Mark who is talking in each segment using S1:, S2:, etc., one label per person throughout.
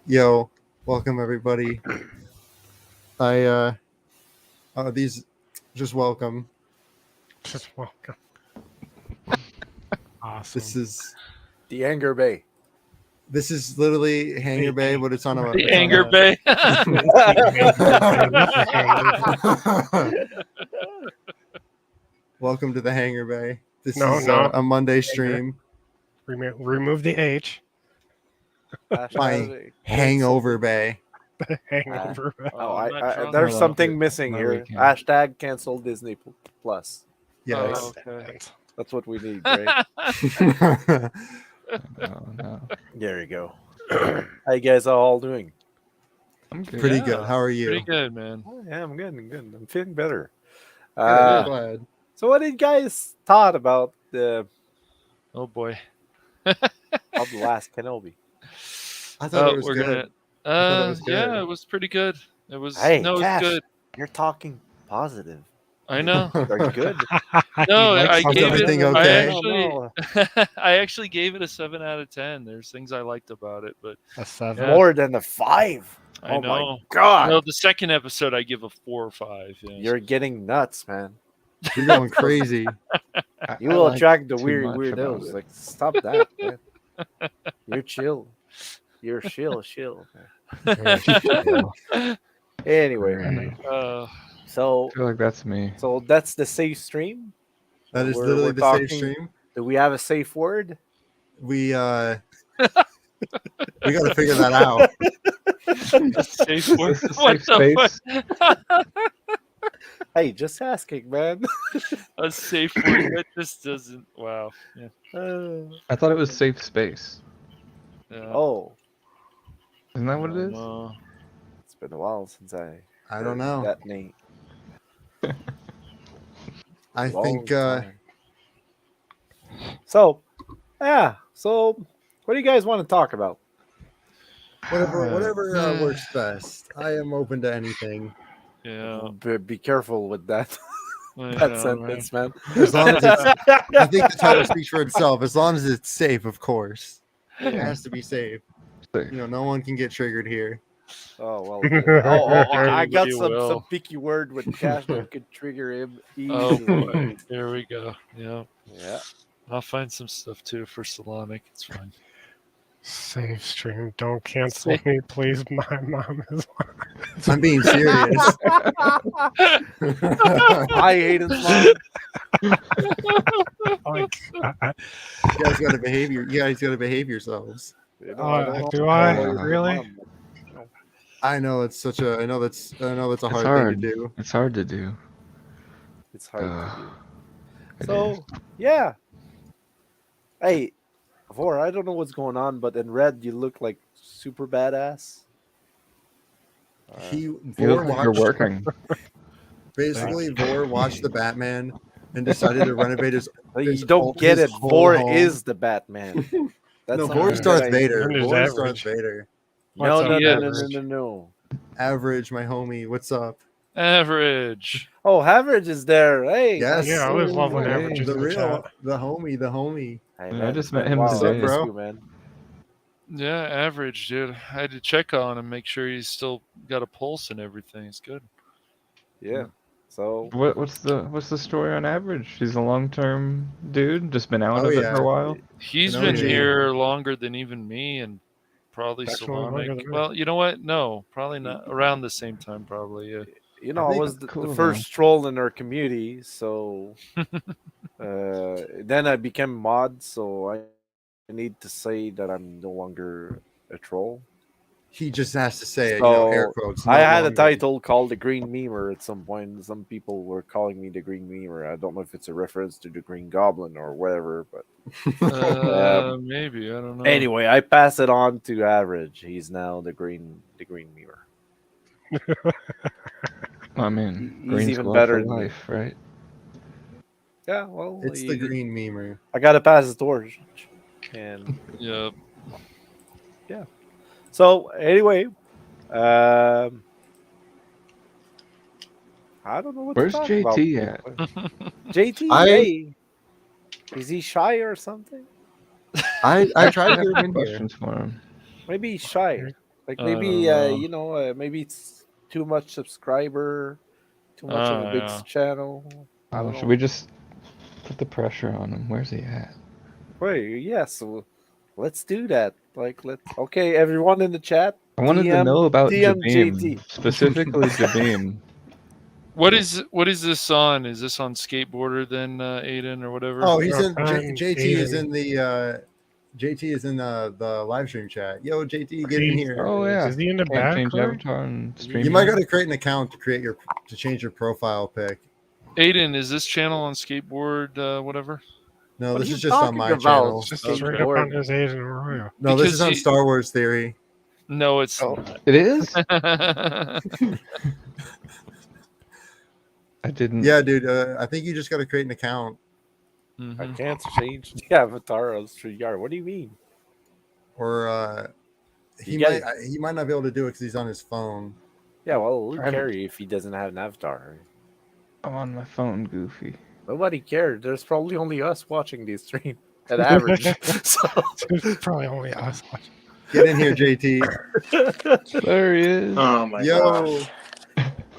S1: Yo, welcome everybody. These just welcome.
S2: Just welcome. Awesome.
S3: The Anger Bay.
S1: This is literally Hangar Bay, but it's on a
S4: The Anger Bay.
S1: Welcome to the Hangar Bay. This
S2: No,
S1: is
S2: no.
S1: a Monday stream.
S2: Remove the H.
S1: My Hangover Bay.
S2: Hangover.
S3: There's
S4: Hold
S3: something
S4: on.
S3: missing
S4: My
S3: here.
S4: weekend.
S3: Hashtag cancel Disney Plus.
S1: Yes.
S4: Oh, okay.
S3: That's what we need, right?
S4: Oh, no.
S3: There you go. How you guys all doing?
S4: I'm good.
S1: Pretty
S4: Yeah,
S1: good. How are you?
S4: Pretty good, man.
S3: Oh, yeah, I'm good. I'm good. I'm feeling better.
S1: Good, I'm glad.
S3: So what did you guys thought about the
S4: Oh boy.
S3: of the last Kenobi?
S1: I thought it was
S4: we're
S1: good.
S4: gonna.
S1: it was
S4: Yeah,
S1: good.
S4: it was pretty good. It was.
S3: Hey,
S4: no, it was
S3: Cash.
S4: good.
S3: You're talking positive.
S4: I know.
S3: Are you good?
S4: No, I
S1: something.
S4: gave
S1: Everything
S4: it.
S1: okay?
S4: I actually gave it a 7 out of 10. There's things I liked about it, but
S2: A 7.
S3: More than a 5.
S4: I
S3: Oh
S4: know.
S3: my god.
S4: No, the second episode I give a 4 or 5. Yeah.
S3: You're getting nuts, man.
S1: You're going crazy.
S3: You will
S4: like
S3: attract the
S4: too
S3: weird
S4: much about
S3: weirdos.
S4: it.
S3: Like, stop that, man. You're chill. You're chill, man. Anyway,
S4: Uh,
S3: so
S4: I feel like that's me.
S3: that's the safe stream.
S1: That is
S3: We're
S1: literally the
S3: talking-
S1: safe stream.
S3: Do we have a safe word?
S1: We got to figure that out.
S4: safe word.
S5: This is
S4: What
S5: safe
S4: the
S5: space.
S4: fuck?
S3: Hey, just asking, man.
S4: A safe word that just doesn't. Wow. Yeah.
S5: I thought it was safe space.
S4: Yeah.
S3: Oh,
S5: Isn't that what it is?
S4: No.
S3: it's been a while since I
S1: don't
S3: heard
S1: know.
S3: that name.
S1: I
S3: Long
S1: think
S3: time. So, yeah. So, what do you guys want to talk about?
S1: whatever works best. I am open to anything.
S4: Yeah.
S3: Be careful with that
S4: I
S3: that
S4: know,
S3: sentence, man.
S1: As long as it's, I think the title speaks for itself. As long as it's safe, of course. It has to be safe.
S5: Safe.
S1: You know, no one can get triggered here.
S3: Oh well. I got
S4: Everybody
S3: some
S4: will.
S3: picky word with Cash that could trigger him
S4: Oh
S3: easily.
S4: boy. Here we go. Yeah.
S3: Yeah.
S4: I'll find some stuff too for Salonic. It's fine.
S2: Safe stream. Don't cancel me, please. My mom is.
S1: I'm being serious.
S3: I hate his mom.
S2: Oh my god.
S1: You guys got to behave. You guys got to behave yourselves.
S3: You know, I don't
S2: Do
S3: know
S2: I?
S3: how his
S2: Really?
S3: mom-
S1: I know it's such a. I know that's a hard, thing
S5: hard.
S1: to do.
S5: It's hard to do.
S3: It's hard to do.
S5: It
S3: So
S5: is.
S3: yeah. Hey, Vor, I don't know what's going on, but in red you look like super badass.
S1: He
S5: You
S1: Vor
S5: look like you're
S1: watched,
S5: working.
S1: basically Vor watched the Batman and decided to renovate his.
S3: You
S1: his
S3: don't
S1: whole-
S3: get
S1: his
S3: it.
S1: whole
S3: Vor
S1: home.
S3: is the Batman. That's
S1: No,
S3: something
S1: Vor's
S3: that
S1: Darth
S3: I-
S1: Vader.
S2: And there's
S1: Vor's Darth
S2: average.
S1: Vader.
S3: No,
S2: What's
S3: no,
S2: up,
S3: no, no, no,
S2: average?
S3: no, no.
S1: Average, my homie. What's up?
S4: Average.
S3: Oh, Average is there. Hey.
S1: Yes.
S2: Yeah, I always love when
S5: Hey,
S2: Average is
S1: The
S2: in the
S1: real,
S2: chat.
S1: the homie.
S3: Hey,
S5: Yeah,
S3: man,
S5: I
S3: it's
S5: just
S3: been
S5: met
S3: a
S5: him
S3: while.
S1: today.
S3: I miss
S1: Bro.
S3: you, man.
S4: Yeah, average, dude. I had to check on him, make sure he's still got a pulse and everything. He's good.
S3: Yeah. So
S5: What's the story on average? He's a long-term dude, just been out
S1: Oh,
S5: of it
S1: yeah.
S5: for a while.
S4: He's
S1: No,
S4: been
S1: yeah.
S4: here longer than even me and probably
S2: Actually longer
S4: Salonic.
S2: than me.
S4: Well, you know what? No, probably not. Around the same time, probably. Yeah.
S3: you know,
S1: I
S3: I
S1: think
S3: was
S5: that's
S3: the
S5: cool,
S3: first troll in our community. So then I became mod. So I need to say that I'm no longer a troll.
S1: He just has to say it.
S3: So,
S1: Air quotes.
S3: I
S1: no
S3: had a
S1: longer.
S3: title called the Green Memer at some point. Some people were calling me the Green Memer. I don't know if it's a reference to the Green Goblin or whatever, but
S4: Maybe I don't know.
S3: anyway, I pass it on to Average. He's now the Green Memer.
S5: I mean,
S3: He's
S5: green
S3: even
S5: squad
S3: better
S5: for
S3: than me.
S5: life, right?
S3: Yeah, well,
S1: It's the green memer.
S3: I gotta pass the torch, and
S4: Yeah.
S3: so anyway, I don't know what
S5: Where's
S3: to talk
S5: JT
S3: about.
S5: at?
S3: JT,
S1: I-
S3: hey, is he shy or something?
S1: I tried to get him in here.
S5: Questions for him.
S3: Maybe he's shy. Like
S4: I
S3: maybe
S4: don't know.
S3: maybe it's too much subscriber, too much of a big
S4: Yeah.
S3: channel. I don't
S5: Should
S3: know.
S5: we just put the pressure on him? Where's he at?
S3: Wait, yeah, so let's do that. Like, okay, everyone in the chat,
S5: I wanted to know about
S3: DM
S5: Jabim,
S3: JT.
S5: specifically Jabim.
S4: What is this on? Is this on Skateboarder then, Aiden or whatever?
S1: Oh, he's
S2: Rock
S1: in
S2: on,
S1: JT is
S2: Aiden.
S1: in the JT is in the live stream chat. Yo, JT, get in
S2: See,
S1: here.
S5: Oh yeah,
S2: Is he in the
S5: can't change
S2: background?
S5: avatar and
S3: You
S1: You
S5: stream.
S1: might got to create an account to change your profile pic.
S4: Aiden, is this channel on Skateboard whatever?
S1: No,
S3: What are
S1: this
S3: you
S1: is just on
S3: talking
S1: my
S3: about?
S1: channel.
S2: Just
S4: Okay.
S2: straight up on
S3: Skateboard.
S2: his Aiden Arroyo.
S1: No, this
S4: Because
S1: is on
S4: he-
S1: Star Wars Theory.
S4: No, it's
S3: Oh.
S4: not.
S5: It is.
S4: Mhm.
S5: I didn't.
S1: Yeah, dude. I think you just got to create an account,
S3: I can't change the avatar of StreamYard. What do you mean?
S1: or he
S3: You
S1: might
S3: guys-
S1: he might not be able to do it because he's on his phone.
S3: Yeah, well, who
S5: I haven't-
S3: cares if he doesn't have an avatar?
S5: I'm on my phone, Goofy.
S3: Nobody cared. There's probably only us watching these stream at average. So
S2: It's probably only us.
S1: Get in here, JT.
S5: There he is.
S6: Oh my
S1: Yo,
S6: gosh.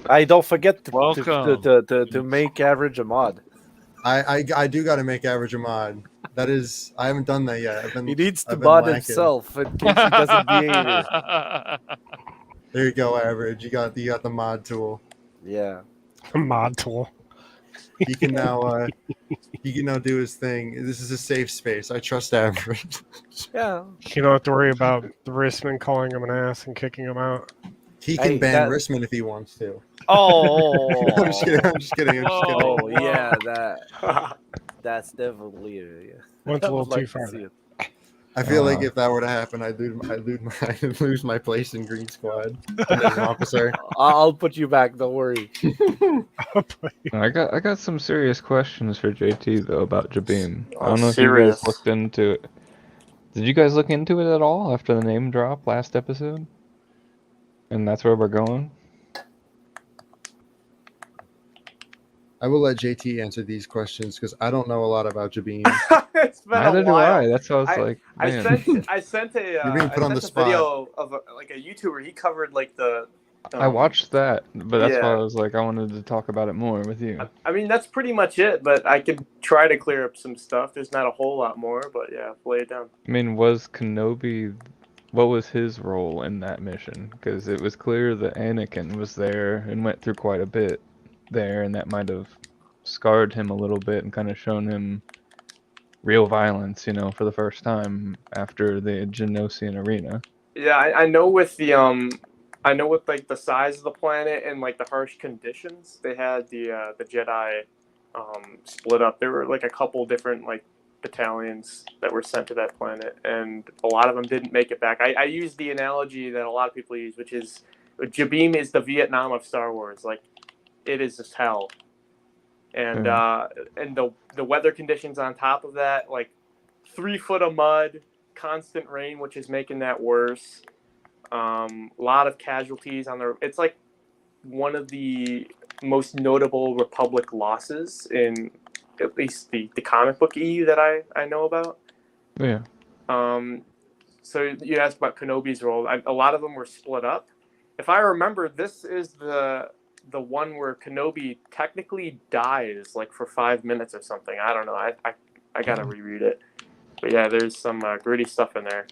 S3: I don't forget
S4: Welcome.
S3: to make average a mod.
S1: I do got to make average a mod. That is, I haven't done that yet.
S3: He needs to
S1: I've been
S3: mod
S1: lacking.
S3: himself in case he doesn't behave.
S1: There you go, average. You got the mod tool.
S3: Yeah.
S2: A mod tool.
S1: He can now do his thing. This is a safe space. I trust average.
S3: Yeah.
S2: You don't have to worry about the Rissman calling him an ass and kicking him out.
S1: He can
S3: Hey,
S1: ban
S3: that-
S1: Rissman if he wants to.
S3: Oh.
S1: I'm just kidding. I'm just kidding.
S3: Oh
S4: Whoa.
S3: yeah, that's definitely
S2: Went a
S3: I would
S2: little too
S3: like to
S2: far.
S3: see it.
S1: I feel like if that were to happen, I'd lose my place in Green Squad as an officer.
S3: I'll put you back. Don't worry.
S5: I got some serious questions for JT though about Jabim. I
S6: Oh,
S5: don't know if
S6: serious.
S5: you guys looked into it. Did you guys look into it at all after the name drop last episode? And that's where we're going.
S1: I will let JT answer these questions because I don't know a lot about Jabim.
S6: It's been
S5: Neither
S6: a
S5: do
S6: while.
S5: I. That's why I was like,
S6: I
S5: man.
S6: sent a
S1: You're being put on the
S6: a
S1: spot.
S6: video of like a YouTuber. He covered like the.
S5: I watched that, but that's why
S6: yeah.
S5: I was like, I wanted to talk about it more with you.
S6: I mean, that's pretty much it. But I could try to clear up some stuff. There's not a whole lot more, but yeah, lay it down.
S5: I mean, was Kenobi, what was his role in that mission? Because it was clear that Anakin was there and went through quite a bit there, and that might have scarred him a little bit and kind of shown him real violence, for the first time after the Genosian arena.
S6: Yeah, I know with the I know with like the size of the planet and like the harsh conditions, they had the Jedi split up. There were like a couple different like battalions that were sent to that planet, and a lot of them didn't make it back. I used the analogy that a lot of people use, which is Jabim is the Vietnam of Star Wars. Like, it is just hell. And and the weather conditions on top of that, like 3 foot of mud, constant rain, which is making that worse. A lot of casualties on the. It's like one of the most notable Republic losses in at least the comic book EU that I know about.
S5: Yeah.
S6: So you asked about Kenobi's role. A lot of them were split up. If I remember, this is the one where Kenobi technically dies like for 5 minutes or something. I don't know. I gotta reread it. But yeah, there's some gritty stuff in there.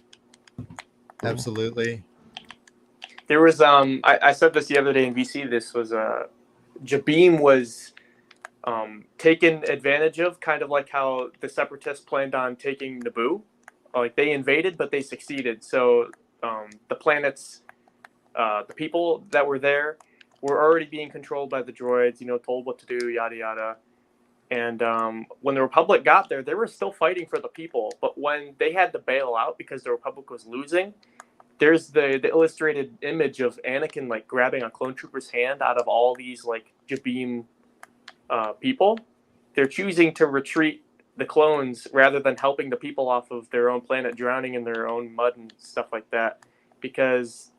S1: Absolutely.
S6: There was I said this the other day in VC. This was Jabim was taken advantage of, kind of like how the Separatists planned on taking Naboo. Like, they invaded, but they succeeded. So the planets, the people that were there were already being controlled by the droids, told what to do, yada, yada. And when the Republic got there, they were still fighting for the people. But when they had to bail out because the Republic was losing, there's the illustrated image of Anakin, like, grabbing a clone trooper's hand out of all these, like, Jabim people. They're choosing to retreat the clones rather than helping the people off of their own planet drowning in their own mud and stuff like that, because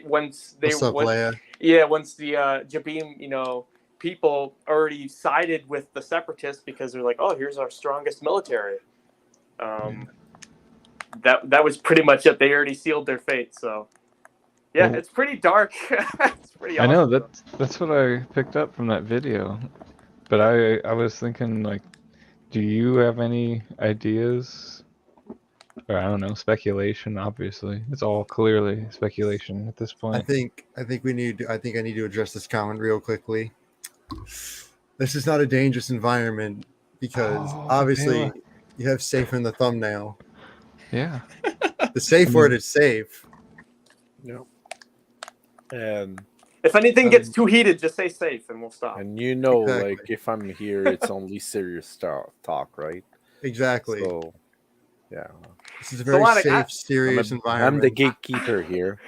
S6: once the Jabim people already sided with the Separatists because they're like, oh, here's our strongest military. That was pretty much it. They already sealed their fate. So Yeah,
S5: Well-
S6: it's pretty dark. It's pretty
S5: I
S6: awesome.
S5: know
S6: though.
S5: that's what I picked up from that video. But I was thinking like, do you have any ideas? Or I don't know, speculation. Obviously, it's all clearly speculation at this
S1: I
S5: point.
S1: think we need. I think I need to address this comment real quickly. This is not a dangerous environment because
S5: Oh,
S1: obviously
S5: Bela.
S1: you have safe in the thumbnail.
S5: Yeah.
S1: The safe word is safe.
S3: No. And
S6: If anything gets too heated, just say safe and we'll stop.
S3: you know,
S1: Exactly.
S3: like if I'm here, it's only serious talk, right?
S1: Exactly.
S3: So, yeah,
S1: This is a very
S6: Solonic,
S1: safe, serious
S3: I'm
S1: environment.
S3: the gatekeeper here.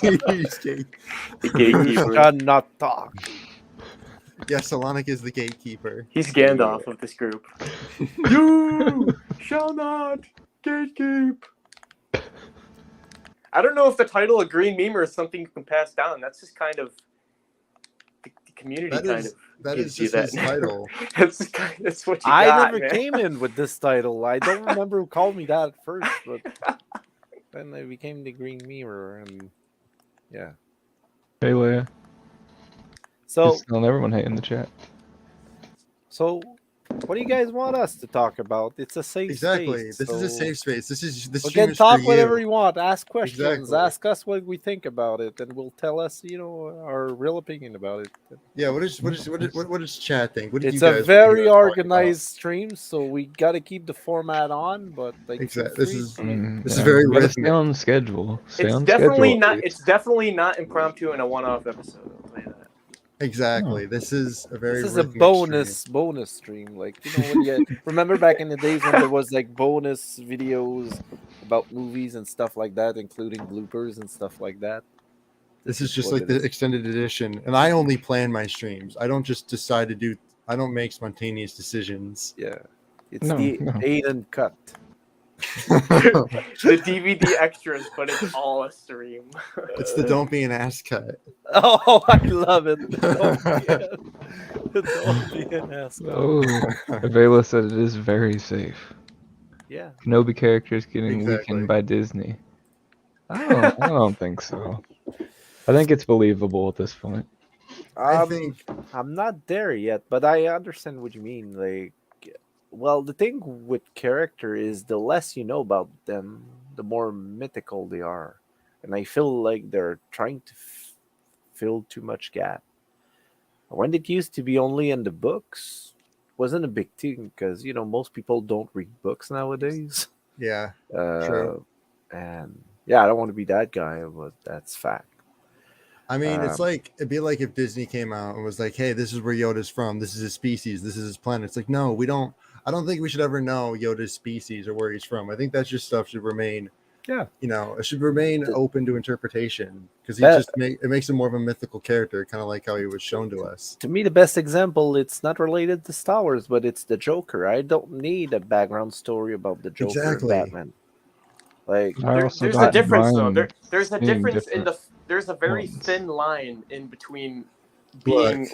S1: He's gate-
S6: The gatekeeper.
S3: Shall not talk.
S1: yeah, Solonic is the gatekeeper.
S6: He's Gandalf of this group. You shall not gatekeep. I don't know if the title of Green Memer is something you can pass down. That's just kind of the community
S1: That is
S6: gives
S1: just
S6: you
S1: his
S6: that.
S1: title.
S6: That's what you
S3: I
S6: got,
S3: never
S6: man.
S3: came in with this title. I don't remember who called me that at first, but then I became the Green Mirror, and yeah.
S5: Hey, Leia.
S3: So,
S5: Just telling everyone hey in the chat.
S3: what do you guys want us to talk about? It's a safe
S1: Exactly.
S3: space.
S1: This is a
S3: so-
S1: safe space. This
S3: We
S1: stream
S3: can
S1: is
S3: talk
S1: for
S3: whatever
S1: you.
S3: you want. Ask questions.
S1: Exactly.
S3: Ask us what we think about it, and we'll tell us, our real opinion about it.
S1: Yeah. What is chat think? What did
S3: It's
S1: you
S3: a
S1: guys
S3: very
S1: talk about?
S3: organized stream, so we got to keep the format on. But like, feel
S1: Exactly. This
S3: free
S1: is
S5: I mean,
S1: This is very
S5: we gotta
S1: rhythmic.
S5: stay on schedule. Stay
S6: It's
S5: on
S6: definitely
S5: schedule,
S6: not.
S5: please.
S6: It's definitely not impromptu and a one-off episode. I'll tell you that.
S1: exactly. This is a very
S3: This is a
S1: rhythmic
S3: bonus stream. Like, when you remember back in the days when there was like bonus videos about movies and stuff like that, including bloopers and stuff like that.
S1: This is just
S3: what
S1: like
S3: it
S1: the
S3: is.
S1: extended edition, and I only plan my streams. I don't just decide to do. I don't make spontaneous decisions.
S3: Yeah, it's
S5: No,
S3: the
S5: no.
S3: Aiden cut.
S6: The DVD extras, but it's all a stream.
S1: It's the don't be an ass cut.
S3: Oh, I love it. Don't be an asshole.
S5: Oh, Avela said it is very safe.
S3: Yeah.
S5: Kenobi characters getting
S1: Exactly.
S5: weakened by Disney. I don't think so. I think it's believable at this point.
S1: I think
S3: I'm not there yet, but I understand what you mean. Like, well, the thing with character is the less you know about them, the more mythical they are, and I feel like they're trying to fill too much gap. When it used to be only in the books, wasn't a big thing because most people don't read books nowadays.
S1: yeah. True.
S3: And yeah, I don't want to be that guy, but that's fact.
S1: I mean, it'd be like if Disney came out and was like, "Hey, this is where Yoda's from. This is his species. This is his planet." It's like, no, we don't. I don't think we should ever know Yoda's species or where he's from. I think that just stuff should remain.
S3: Yeah.
S1: It should remain open to interpretation because it makes him more of a mythical character, kind of like how he was shown to us.
S3: To me, the best example, it's not related to Star Wars, but it's the Joker. I don't need a background story about the Joker
S1: Exactly.
S3: and Batman. Like,
S5: I
S6: There's
S5: also
S6: a
S5: don't
S6: difference though.
S5: mind
S6: There's a
S5: seeing
S6: difference in
S5: different
S6: there's a very
S5: ones.
S6: thin line in between being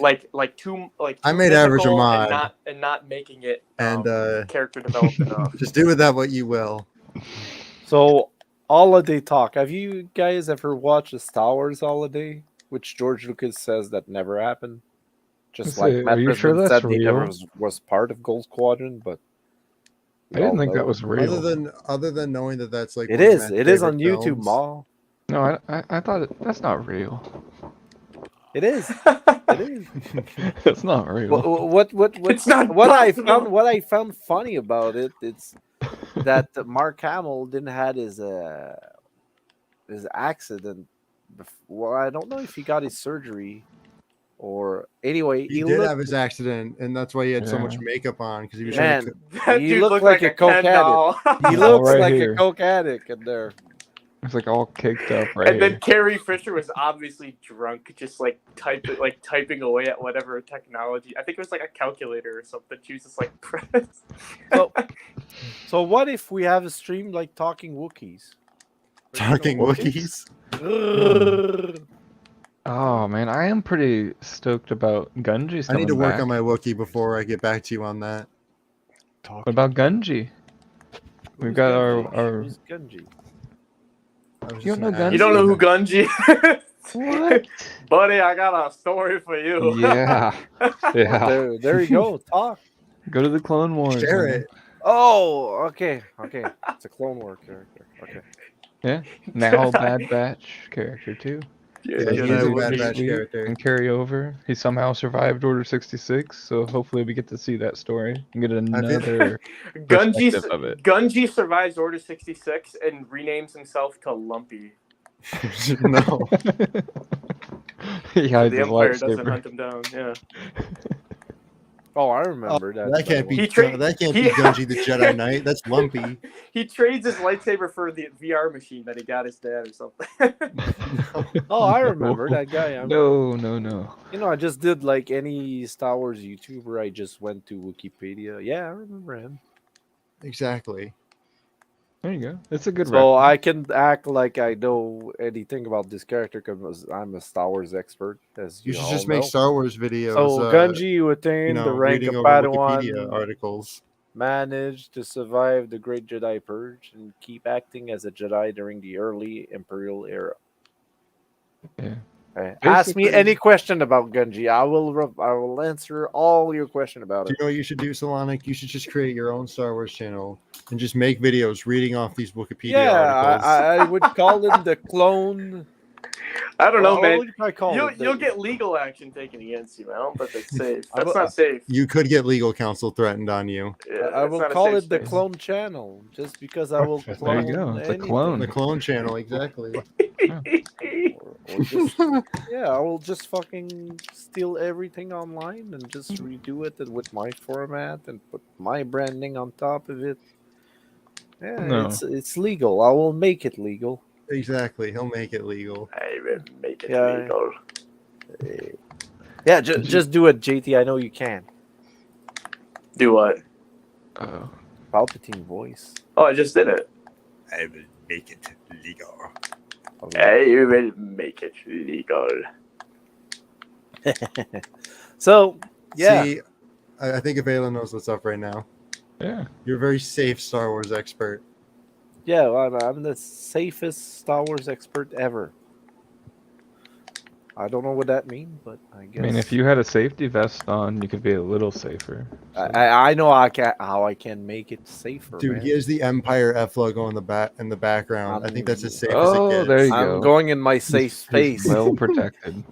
S6: too
S1: I made Average a
S6: mythical
S1: mod.
S6: and not making it
S1: And
S6: character developed enough.
S1: just do with that what you will.
S3: so holiday talk. Have you guys ever watched a Star Wars holiday, which George Lucas says that never happened? Just
S5: Let's
S3: like
S5: see,
S3: Matt
S5: are you sure
S3: Brisman
S5: that's
S3: said, he never
S5: real?
S3: was part of Gold Squadron, but
S5: I didn't think that was real.
S1: Other than knowing that that's like
S3: it
S1: one of
S3: is.
S1: Matt's
S3: It is on
S1: favorite
S3: YouTube,
S1: films.
S3: Ma.
S5: No, I thought that's not real.
S3: It is. It is.
S5: It's not real.
S3: What
S6: It's not
S3: what
S6: possible.
S3: I found funny about it, it's that Mark Hamill didn't had his accident. Well, I don't know if he got his surgery or anyway.
S1: He did have his accident, and that's why he had so much
S5: Yeah.
S1: makeup on because he was
S3: Man,
S1: trying to.
S6: That
S3: you
S6: dude
S3: look
S6: looked
S3: like a
S6: Ken
S3: coke
S6: doll.
S3: he
S5: All
S3: looks
S5: right
S3: like
S5: here.
S3: a coke addict in there.
S5: It's like all caked up right
S6: And then
S5: here.
S6: Carrie Fisher was obviously drunk, just typing away at whatever technology. I think it was like a calculator or something. She was just like press.
S3: So what if we have a stream like talking Wookiees?
S1: Talking Wookiees.
S5: Oh man, I am pretty stoked about Gunji's
S1: I
S5: coming
S1: need to work
S5: back.
S1: on my Wookiee before I get back to you on that.
S5: What about Gunji? We've got our
S3: Who's Gunji?
S1: I was
S5: You
S1: just
S5: don't know
S1: gonna ask
S6: You don't know who
S1: that.
S6: Gunji is?
S5: What?
S6: Buddy, I got a story for you.
S5: Yeah. Yeah.
S3: There you go. Talk.
S5: Go to the Clone Wars.
S1: Share
S5: man.
S1: it.
S3: Oh, okay. It's a Clone War character. Okay.
S5: Yeah. Now Bad Batch character too.
S6: Yeah,
S1: Yeah, he
S5: Jedi
S1: is a
S5: would
S1: Bad
S5: be
S1: Batch
S5: sweet
S1: character.
S5: and carry over. He somehow survived Order 66, so hopefully we get to see that story and get another perspective of it.
S6: Gunji survives Order 66 and renames himself to Lumpy.
S1: No.
S5: He
S6: So
S5: hides
S6: the
S5: his
S6: Empire doesn't
S5: lightsaber.
S6: hunt him down. Yeah.
S3: Oh, I remember that.
S1: That can't be.
S6: He tra-
S1: That can't
S6: he-
S1: be Gunji the Jedi Knight. That's Lumpy.
S6: He trades his lightsaber for the VR machine that he got his dad or something.
S3: Oh, I remember that guy.
S5: No.
S3: You know, I just did like any Star Wars YouTuber. I just went to Wikipedia. Yeah, I remember him.
S1: Exactly.
S5: There you go. It's a good
S3: So
S5: reference.
S3: I can act like I know anything about this character because I'm a Star Wars expert, as
S1: You
S3: you
S1: should
S3: all
S1: just
S3: know.
S1: make Star Wars videos.
S3: So Gunji attained the rank
S1: reading
S3: of
S1: over Wikipedia
S3: Padawan,
S1: articles.
S3: managed to survive the Great Jedi Purge, and keep acting as a Jedi during the early Imperial era.
S5: Yeah.
S3: Ask me
S5: Basically-
S3: any question about Gunji. I will answer all your question about
S1: Do you
S3: it.
S1: know what you should do, Solonic? You should just create your own Star Wars channel and just make videos reading off these Wikipedia
S3: Yeah,
S1: articles.
S3: I would call it the clone.
S6: I don't know,
S3: What
S6: man.
S3: would I call it?
S6: You'll get legal action taken against you, man. I don't think that's safe.
S3: I
S6: That's
S3: will-
S6: not safe.
S1: You could get legal counsel threatened on you.
S6: Yeah,
S3: I
S6: that's
S3: will
S6: not a
S3: call
S6: safe
S3: it the
S6: space.
S3: clone channel, just because I will
S5: There
S3: clone.
S5: you go. It's a
S3: anything.
S5: clone.
S1: The clone channel, exactly.
S3: Or just, yeah, I will just fucking steal everything online and just redo it with my format and put my branding on top of it. Yeah,
S5: No.
S3: it's legal. I will make it legal.
S1: Exactly. He'll make it legal.
S6: I will make it
S3: Yeah.
S6: legal.
S3: Yeah, just do it, JT. I know you can.
S6: Do what?
S5: Oh.
S3: Palpatine voice.
S6: Oh, I just did it.
S1: I will make it legal.
S6: I will make it legal.
S3: So, yeah.
S1: See, I think Avela knows what's up right now.
S5: Yeah.
S1: You're a very safe Star Wars expert.
S3: Yeah, well, I'm the safest Star Wars expert ever. I don't know what that means, but I guess.
S5: I mean, if you had a safety vest on, you could be a little safer. So.
S3: I know how I can make it safer,
S1: Dude,
S3: man.
S1: he has the Empire F logo in the background. I think that's as safe as
S5: Oh,
S1: it gets.
S5: there you
S3: I'm
S5: go.
S3: going in my safe
S5: He's
S3: space.
S5: well protected.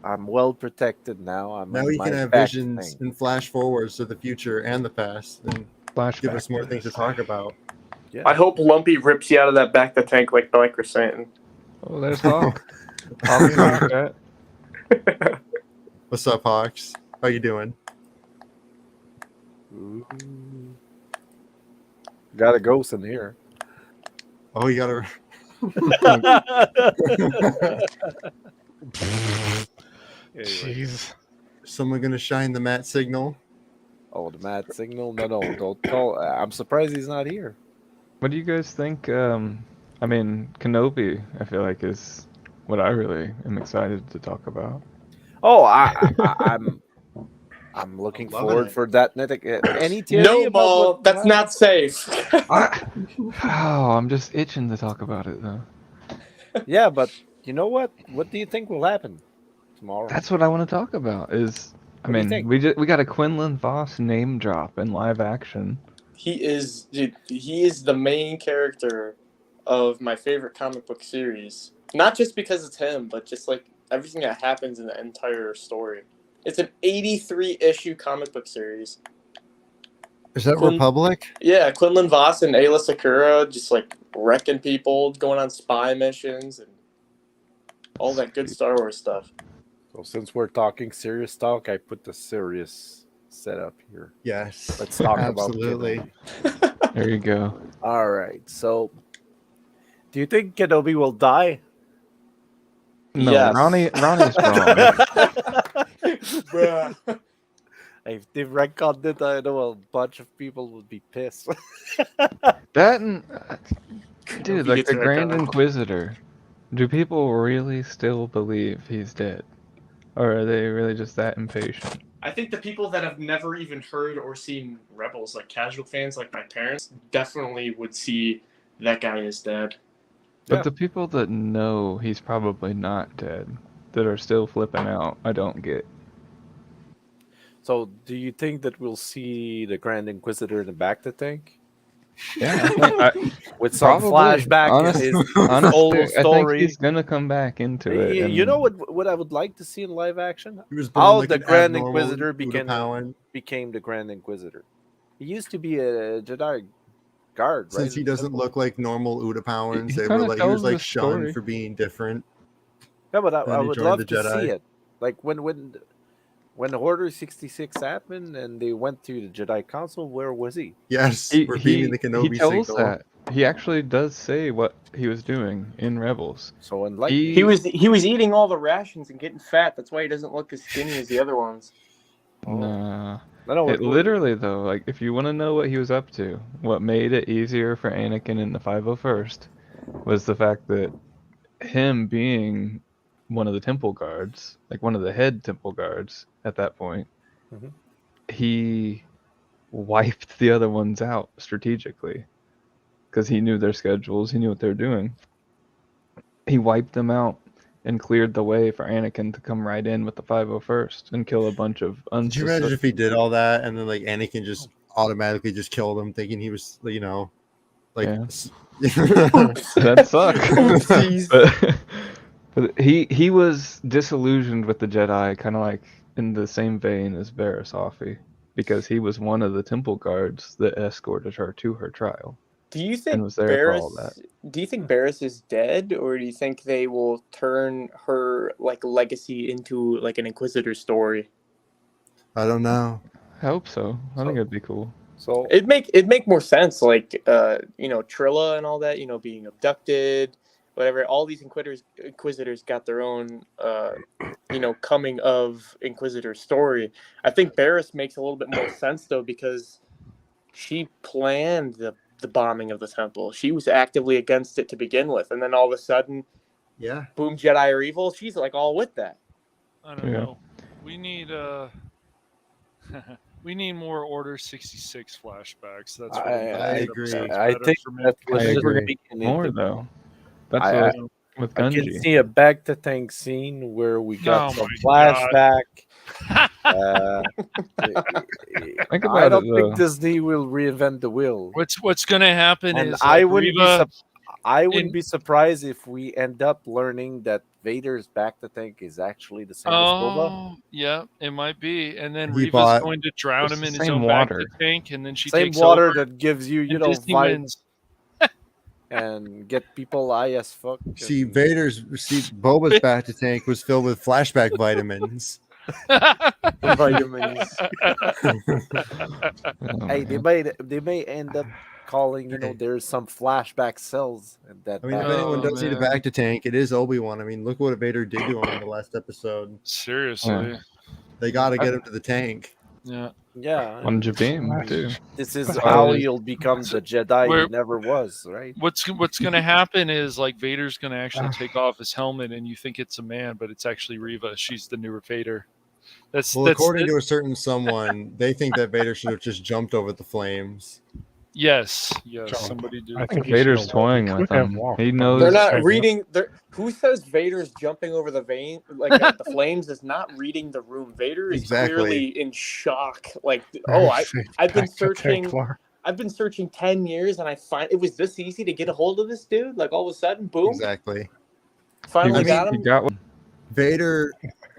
S3: I'm well protected now. I'm
S1: Now
S3: in
S1: he
S3: my
S1: can have
S3: back
S1: visions
S3: thing.
S1: and flash forwards to the future and the past and
S5: Flashback.
S1: give us more things to talk about.
S3: Yeah.
S6: I hope Lumpy rips you out of that back to tank like Mike was saying.
S5: Oh, there's Hawk. Hawk's in the chat.
S1: What's up, Hawks? How you doing?
S3: Ooh. Got a ghost in here.
S1: Oh, you gotta.
S2: Jeez.
S1: Someone gonna shine the matte signal.
S3: Oh, the mad signal? No, don't call. I'm surprised he's not here.
S5: What do you guys think? I mean, Kenobi, I feel like, is what I really am excited to talk about.
S3: Oh, I'm looking
S1: I'm loving
S3: forward
S1: it.
S3: for that. Any theory
S6: No,
S3: about
S6: Ball.
S3: what-
S6: That's not safe.
S5: Oh, I'm just itching to talk about it, though.
S3: Yeah, but you know what? What do you think will happen tomorrow?
S5: That's what I want to talk about. I
S3: What do you
S5: mean,
S3: think?
S5: we got a Quinlan Voss name drop in live action.
S6: He is the main character of my favorite comic book series. Not just because it's him, but just like everything that happens in the entire story. It's an 83 issue comic book series.
S1: Is that
S6: Quin-
S1: Republic?
S6: Yeah, Quinlan Voss and Ayla Sakura just like wrecking people, going on spy missions, and all that good Star Wars stuff.
S3: So since we're talking serious talk, I put the serious setup here.
S1: Yes.
S3: Let's talk
S1: Absolutely.
S3: about Kenobi.
S5: There you go.
S3: All right. So, do you think Kenobi will die?
S5: No,
S6: Yes.
S5: Ronnie's wrong.
S6: Bruh.
S3: If they retconned it, I know a bunch of people would be pissed.
S5: That and dude,
S6: Kenobi
S5: like
S6: gets
S5: the Grand
S6: retconned.
S5: Inquisitor. Do people really still believe he's dead, or are they really just that impatient?
S6: I think the people that have never even heard or seen Rebels, like casual fans like my parents, definitely would see that guy is dead.
S5: But the people that know he's probably not dead, that are still flipping out, I don't get.
S3: So, do you think that we'll see the Grand Inquisitor in the back to tank
S5: Yeah,
S3: with some
S5: probably.
S3: flashback
S5: Honestly,
S3: in his
S5: honestly,
S3: solo
S5: I think
S3: story?
S5: he's gonna come back into it.
S3: You
S5: and-
S3: know what I would like to see in live action?
S1: He was born
S3: How
S1: like
S3: the
S1: an
S3: Grand
S1: abnormal
S3: Inquisitor
S1: Udapawan.
S3: became the Grand Inquisitor. He used to be a Jedi guard, right?
S1: Since he doesn't look like normal Udapawans,
S5: He
S1: they were
S5: kinda
S1: like he was
S5: tells
S1: like
S5: the story.
S1: shunned for being different.
S3: Yeah, but
S1: Then
S3: I
S1: he
S3: would
S1: joined
S3: love
S1: the
S3: to see
S1: Jedi.
S3: it. Like when Order 66 happened and they went to the Jedi Council, where was he?
S1: Yes,
S5: He,
S1: we're
S5: he,
S1: beaming the
S5: he
S1: Kenobi
S5: tells
S1: signal.
S5: that. He actually does say what he was doing in Rebels.
S3: So unlike
S6: He was eating all the rations and getting fat. That's why he doesn't look as skinny as the other ones.
S5: Nah.
S3: no,
S5: It literally though, like if you want to know what he was up to, what made it easier for Anakin in the 501st was the fact that him being one of the temple guards, like one of the head temple guards at that point,
S3: Mhm.
S5: he wiped the other ones out strategically because he knew their schedules, he knew what they were doing. He wiped them out and cleared the way for Anakin to come right in with the 501st and kill a bunch of
S1: Could you imagine if he did all that and then like Anakin just automatically just killed him, thinking he was, you know, like
S5: Yeah. That sucked. but he was disillusioned with the Jedi, kind of like in the same vein as Varys Offee, because he was one of the temple guards that escorted her to her trial.
S6: Do you
S5: And
S6: think
S5: was there for all that.
S6: Do you think Barris is dead, or do you think they will turn her like legacy into like an Inquisitor story?
S1: I don't know.
S5: I hope so. I think it'd be cool.
S3: So
S6: It'd make more sense, like you know, Trilla and all that, you know, being abducted, whatever. All these Inquisitors got their own you know, coming of Inquisitor story. I think Barris makes a little bit more sense though, because she planned the bombing of the temple. She was actively against it to begin with, and then all of a sudden,
S1: Yeah.
S6: boom, Jedi are evil. She's like all with that.
S4: I don't know. We need we need more Order 66 flashbacks. That's what
S1: I agree.
S3: I think
S4: for me.
S3: that was
S5: I agree.
S3: making it
S5: More
S3: the-
S5: though. That's
S3: I-
S5: what with
S3: I can
S5: Gunji.
S3: see a back to tank scene where we got
S4: Oh
S3: some
S4: my
S3: flashback.
S5: Think
S3: I
S5: about
S3: don't
S5: it,
S3: think
S5: though.
S3: Disney will reinvent the wheel.
S4: What's gonna happen
S3: And
S4: is
S3: I
S4: like,
S3: wouldn't
S4: Reva,
S3: be surprised if we end up learning that Vader's back to tank is actually the same as Boba.
S4: oh yeah, it might be, and then
S1: He
S4: Reva's
S1: bought-
S4: going to drown
S5: It's
S4: him
S5: the
S4: in his
S5: same
S4: own
S5: water.
S4: back tank, and then she
S3: Same
S4: takes
S3: water
S4: over,
S3: that gives you,
S4: and
S3: know,
S4: Disney
S3: vibe
S4: wins.
S3: and get people high as fuck.
S1: See,
S3: and-
S1: Boba's back to tank was filled with flashback vitamins.
S3: vitamins.
S5: Oh,
S3: Hey,
S5: man.
S3: they may end up calling, you know, there's some flashback cells in that.
S1: I mean, if
S3: back.
S1: anyone does need a
S4: man.
S1: back to tank, it is Obi-Wan. I mean, look what Vader did to him in the last episode.
S4: Seriously,
S1: They got to get him to the tank.
S4: yeah.
S3: Yeah,
S5: On Jabim too.
S3: this is
S5: That's
S3: how
S5: why-
S3: he'll become the Jedi
S4: Where-
S3: he never was, right?
S4: What's gonna happen is like Vader's gonna actually take off his helmet, and you think it's a man, but it's actually Reva. She's the new Vader. That's
S1: Well,
S4: that's
S1: according to a certain someone, they think that Vader should have just jumped over the flames.
S4: yes.
S2: John,
S4: Somebody do.
S2: I
S5: I
S2: think
S5: think
S2: he
S5: Vader's
S2: should've-
S5: toying
S2: he
S5: with
S2: could have
S5: him.
S2: walked
S5: He
S2: on
S5: knows.
S6: They're
S2: Those-
S6: not reading. Who says Vader's jumping over the vein, like the flames, is not reading the room? Vader is
S1: Exactly.
S6: clearly in shock. Like, oh, I've been
S2: Back to tank
S6: searching.
S2: lore.
S6: I've been searching 10 years, and I find it was this easy to get a hold of this dude. Like all of a sudden, boom,
S1: Exactly.
S6: finally
S1: I mean,
S6: got
S5: He
S6: him.
S5: got one.
S1: Vader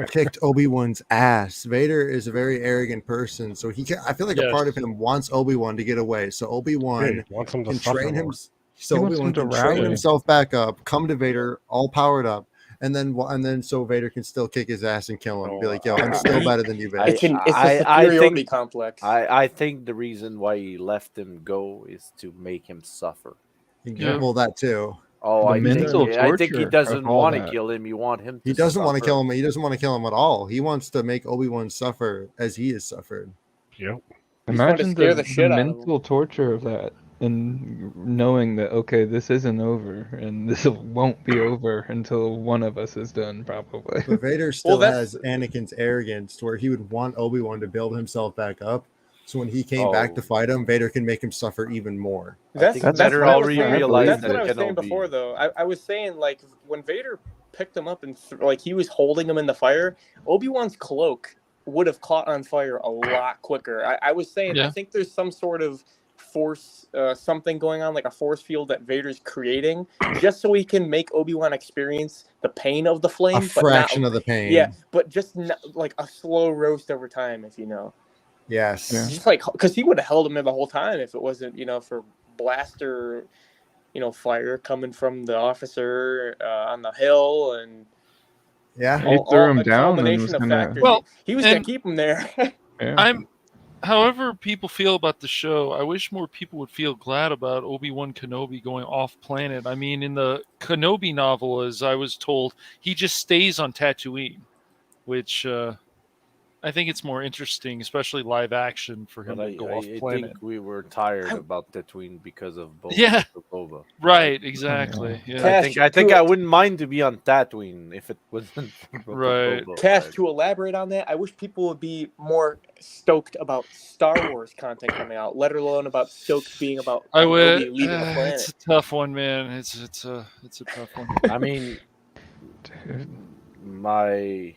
S1: kicked Obi-Wan's ass. Vader is a very arrogant person, so I feel like a
S4: Yes.
S1: part of him wants Obi-Wan to get away. So Obi-Wan
S2: He wants him to
S1: can
S2: suffer
S1: train him.
S2: more.
S1: So
S5: He wants
S1: Obi-Wan
S5: him to
S1: can train
S5: rally.
S1: himself back up, come to Vader all powered up, and then so Vader can still kick his ass and kill him. Be like, yo, I'm still better than you, Vader.
S6: It's a
S3: I
S6: superiority
S3: think-
S6: complex.
S3: I think the reason why he let him go is to make him suffer.
S4: Yeah.
S1: Well, that too.
S3: Oh,
S5: The
S3: I think,
S5: mental
S3: I think he
S5: torture
S3: doesn't
S5: of all
S3: want to
S5: that.
S3: kill him. You want him.
S1: He doesn't want to kill him. He doesn't want to kill him at all. He wants to make Obi-Wan suffer as he has suffered.
S2: Yep.
S6: Just wanted to
S5: Imagine
S6: scare
S5: the
S6: the shit out of him.
S5: mental torture of that, and knowing that okay, this isn't over, and this won't be over until one of us is done, probably.
S1: But Vader still
S6: that's-
S1: has Anakin's arrogance, to where he would want Obi-Wan to build himself back up, So when he came back to
S3: Oh.
S1: fight him, Vader can make him suffer even more.
S3: think
S7: That's
S3: Vader
S7: what I was
S3: already
S7: saying.
S3: realized
S7: That's
S3: that
S7: what I was saying
S3: Kenobi-
S7: before, though. I was saying, like, when Vader picked him up and like he was holding him in the fire, Obi-Wan's cloak would have caught on fire a lot quicker. I was saying, I
S4: Yeah.
S7: think there's some sort of force, something going on, like a force field that Vader's creating, just so he can make Obi-Wan experience the pain of the flame,
S1: A fraction of the pain.
S7: Yeah, but just not, like a slow roast over time, if you know.
S1: Yes.
S5: Yeah.
S7: Just like, because he would have held him in the whole time if it wasn't, for blaster, fire coming from the officer on the hill, and
S1: Yeah.
S5: He threw him
S7: a
S5: down and
S7: culmination
S5: was
S7: of
S5: gonna-
S7: factors.
S4: Well,
S7: he was gonna
S4: and-
S7: keep him there.
S5: Yeah.
S4: However people feel about the show, I wish more people would feel glad about Obi-Wan Kenobi going off planet. I mean, in the Kenobi novel, as I was told, he just stays on Tatooine, which I think it's more interesting, especially live action, for him
S3: But
S4: to go
S3: I
S4: off planet.
S3: think we were tired about Tatooine because of Boba.
S4: Yeah.
S3: Boba.
S4: Right, exactly. Yeah.
S7: Cash,
S3: I think I wouldn't mind to be on Tatooine if it wasn't for
S4: Right.
S3: Boba.
S7: Cash,
S3: Like,
S7: to elaborate on that, I wish people would be more stoked about Star Wars content coming out, let alone about stoked being about
S4: I
S7: Kenobi
S4: would.
S7: leaving the planet.
S4: It's a tough one, man. It's a tough one.
S3: I mean,
S5: Dude.
S3: my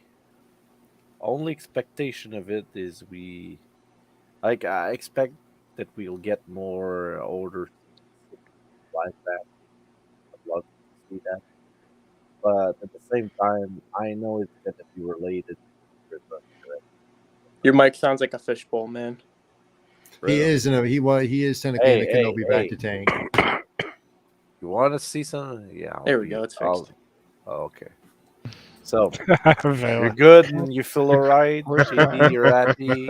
S3: only expectation of it is I expect that we'll get more older like that. I'd love to see that, but at the same time, I know it's going to be related.
S7: Your mic sounds like a fishbowl, man.
S1: He is he is technically
S3: Hey,
S1: in the Kenobi
S3: hey,
S1: back to tank.
S3: You want to see something? Yeah.
S7: There we go, it's fixed.
S3: Oh, okay. So you're
S2: Vela.
S3: good and you feel all right. JD, you're happy.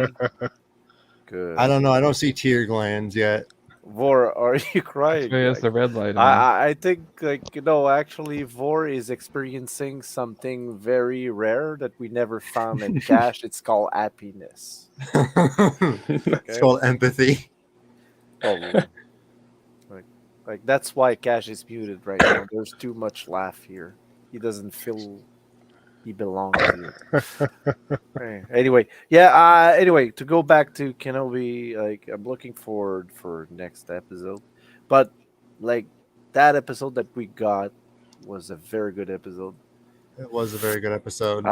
S3: Good.
S1: I don't know. I don't see tear glands yet.
S3: Vor, are you crying?
S5: So he has
S3: Like,
S5: the red light on.
S3: I think, actually, Vor is experiencing something very rare that we never found in Cash. It's called happiness.
S1: It's called empathy.
S3: Oh, like that's why Cash is muted right now. There's too much laugh here. He doesn't feel he belongs here. Anyway, yeah. Anyway, to go back to Kenobi, like I'm looking forward for next episode, but like that episode that we got was a very good episode.
S1: It was a very good episode.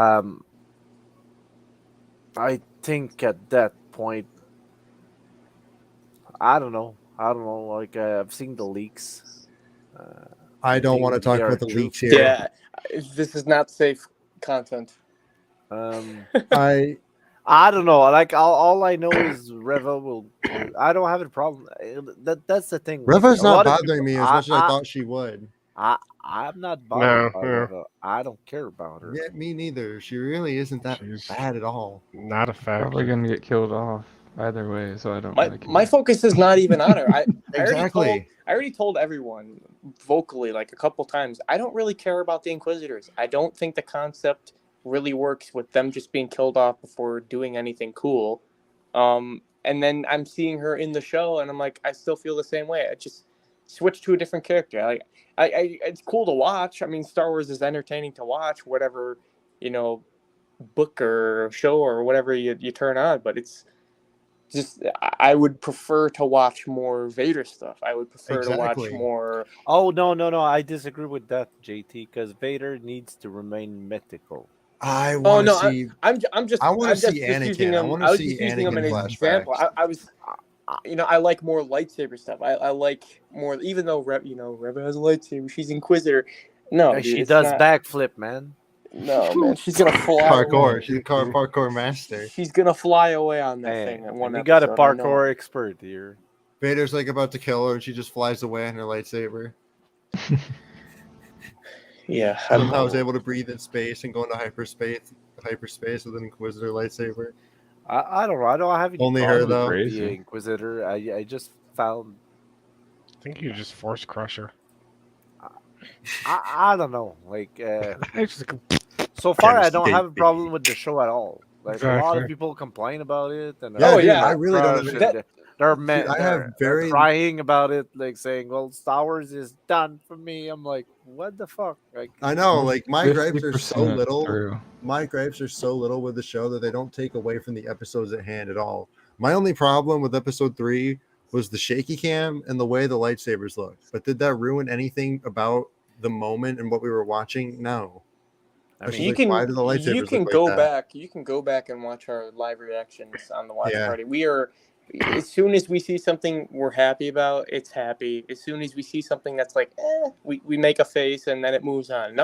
S3: I think at that point, I don't know. Like I've seen the leaks.
S1: I don't want to talk
S3: they are
S1: about the
S3: true.
S1: leaks here.
S7: Yeah, this is not safe content.
S1: I
S3: I don't know. Like all I know is Reva will. I don't have a problem. That's the thing.
S1: Reva's
S3: A
S1: not
S3: lot of
S1: bothering me as much as I thought she would.
S3: I'm not bothered by
S2: No,
S3: Reva. I don't care about her.
S1: Yeah, me neither. She really isn't that
S2: She's
S1: bad at all.
S2: not a
S5: Probably
S2: factor.
S5: gonna get killed off either way, so I don't really care.
S7: My focus is not even on her.
S1: Exactly.
S7: I already told everyone vocally like a couple times. I don't really care about the Inquisitors. I don't think the concept really works with them just being killed off before doing anything cool. And then I'm seeing her in the show, and I'm like, I still feel the same way. I just switch to a different character. Like, it's cool to watch. I mean, Star Wars is entertaining to watch, whatever book or show or whatever you turn on. But it's just I would prefer to watch more Vader stuff. I would prefer to watch
S1: Exactly.
S7: more.
S3: Oh no! I disagree with that, JT. Because Vader needs to remain mythical.
S1: I want to
S7: no,
S1: see.
S7: I'm just.
S1: I wanna
S7: I'm just
S1: see
S7: using
S1: Anakin. I
S7: him.
S1: wanna
S7: I was
S1: see
S7: just using him
S1: Anakin
S7: as an example.
S1: flashbacks.
S7: I was, I like more lightsaber stuff. I like more, even though Reva has a lightsaber. She's Inquisitor. No,
S3: Hey,
S7: dude,
S3: she
S7: it's
S3: does
S7: not-
S3: backflip, man.
S7: No, man, she's gonna fly.
S1: Parkour.
S7: away.
S1: She's a parkour master.
S7: She's gonna fly away on that
S3: Hey,
S7: thing. In
S3: and
S7: one
S3: you got a
S7: episode, I know
S3: parkour
S7: it.
S3: expert here.
S1: Vader's like about to kill her, and she just flies away on her lightsaber.
S7: Yeah,
S1: Somehow is able to breathe in space and go into hyperspace with an Inquisitor lightsaber.
S3: I don't know. I don't have any
S1: Only her,
S3: problem
S1: though.
S3: with
S5: Crazy.
S3: the Inquisitor. I just found.
S2: I think you just force crush her.
S3: I don't know. Like
S2: It's just
S3: so far, I
S1: Yes,
S3: don't have a
S1: baby.
S3: problem with the show at all. Like a lot
S2: Exactly.
S3: of people complain about it, and
S1: Yeah, dude,
S7: yeah.
S1: I really don't.
S3: crush,
S1: Understand.
S3: and they're mad.
S1: I have
S3: They're
S1: very-
S3: crying about it, like saying, "Well, Star Wars is done for me." I'm like, "What the fuck?" Like,
S1: I know, like my gripes are so
S5: 50%
S1: little.
S5: through.
S1: My gripes are so little with the show that they don't take away from the episodes at hand at all. My only problem with episode 3 was the shaky cam and the way the lightsabers looked. But did that ruin anything about the moment and what we were watching? No.
S3: I
S1: It's
S3: mean,
S1: just like, why do the lightsabers
S7: you can
S1: look
S7: go
S1: like that?
S7: back. You can go back and watch our live reactions on the watch
S1: Yeah.
S7: party. We are, as soon as we see something we're happy about, it's happy. As soon as we see something that's like, we make a face and then it moves on.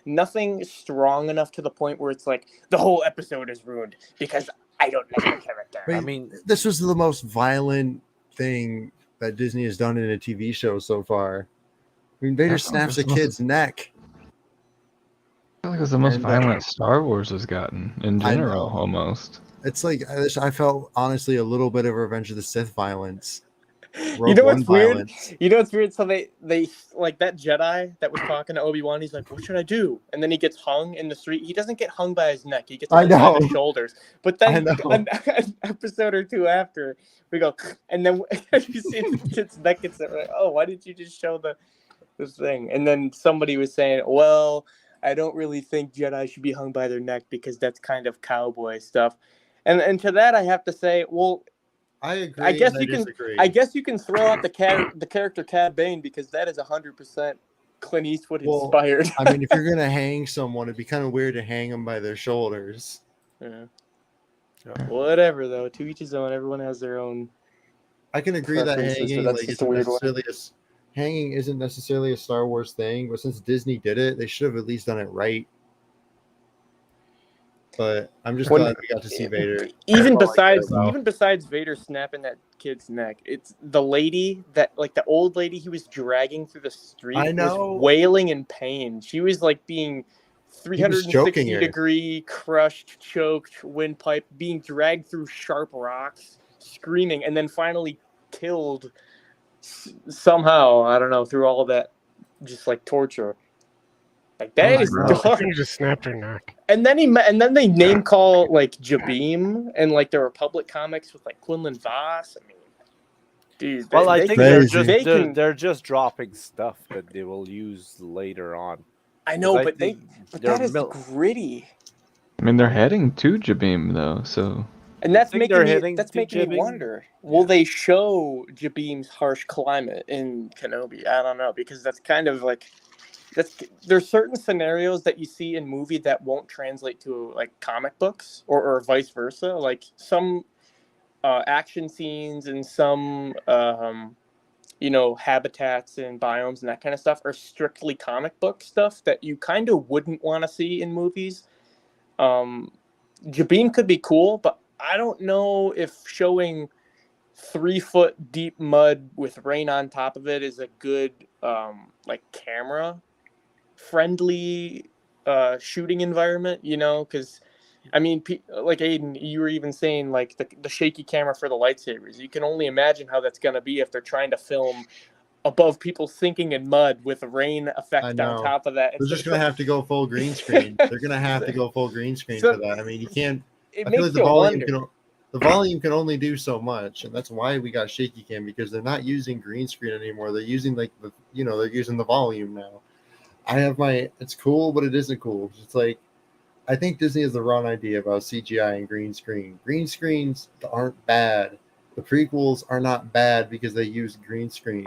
S7: Nothing strong enough to the point where it's like the whole episode is ruined because I don't like the character.
S1: I
S3: I
S1: mean,
S3: mean,
S1: this was the most violent thing that Disney has done in a TV show so far. I mean, Vader
S5: That's
S1: snaps a
S5: awesome.
S1: kid's neck.
S5: I feel like it was the most
S1: And,
S5: violent Star Wars has gotten in
S1: I
S5: general,
S1: know.
S5: almost.
S1: It's like I felt honestly a little bit of Revenge of the Sith violence.
S7: You
S1: Rogue
S7: know
S1: One
S7: what's weird?
S1: violence.
S7: You know what's weird? So they like that Jedi that was talking to Obi-Wan. He's like, "What should I do?" And then he gets hung in the street. He doesn't get hung by his neck. He gets
S1: I
S7: hung by
S1: know.
S7: his shoulders. But
S1: I
S7: then
S1: know.
S7: an episode or two after, we go, and then you see the kid's neck gets like, oh, why did you just show this thing? And then somebody was saying, well, I don't really think Jedi should be hung by their neck because that's kind of cowboy stuff. And to that I have to say, well,
S1: I agree.
S7: I guess
S1: and
S7: you can.
S1: disagree.
S7: I guess you can throw out the character Cad Bane because that is 100% Clint Eastwood
S1: Well,
S7: inspired.
S1: I mean, if you're gonna hang someone, it'd be kind of weird to hang them by their shoulders.
S7: Yeah. Whatever though, to each his own. Everyone has their own.
S1: I can agree that
S7: Preferences, but
S1: hanging
S7: that's
S1: like
S7: just a
S1: isn't
S7: weird one.
S1: necessarily hanging isn't necessarily a Star Wars thing, but since Disney did it, they should have at least done it right. But I'm just glad we got to see Vader.
S7: Even
S1: That's all I care
S7: besides,
S1: about.
S7: even besides Vader snapping that kid's neck, it's the lady that, like the old lady he was dragging through the street,
S1: I know.
S7: was wailing in pain. She was like being
S1: choking
S7: 360
S1: her.
S7: degree crushed, choked, windpipe, being dragged through sharp rocks, screaming, and then finally killed somehow. I don't know, through all of that, just like torture. Like that is
S5: God.
S7: dark.
S2: He just snapped her neck.
S7: And then they name call like Jabim and like the Republic comics with like Quinlan Voss. I mean, dude.
S3: well, I think
S1: Crazy.
S3: they're just dropping stuff that they will use later on.
S7: I know,
S3: I
S7: but
S3: think
S7: that is
S3: they're
S7: gritty,
S5: I mean, they're heading to Jabim, though, so...
S7: and that's
S3: think they're
S7: making
S3: heading
S7: me
S3: to Jabim?
S7: wonder. Will they show Jabim's harsh climate in Kenobi? I don't know, because that's kind of like there's certain scenarios that you see in movie that won't translate to like comic books or vice versa. Like some action scenes and some habitats and biomes and that kind of stuff are strictly comic book stuff that you kind of wouldn't want to see in movies. Jabim could be cool, but I don't know if showing 3-foot deep mud with rain on top of it is a good like camera friendly shooting environment, because I mean, like Aiden, you were even saying like the shaky camera for the lightsabers. You can only imagine how that's going to be if they're trying to film above people sinking in mud with rain effect on top of that.
S1: They're just going to have to go full green screen. They're going to have to go full green screen for that. I mean, you can't.
S7: It
S1: I feel
S7: makes
S1: like
S7: you wonder.
S1: the volume can only do so much, and that's why we got shaky cam, because they're not using green screen anymore. They're using they're using the volume now. It's cool, but it isn't cool. It's like, I think Disney has the wrong idea about CGI and green screen. Green screens aren't bad. The prequels are not bad because they use green screen.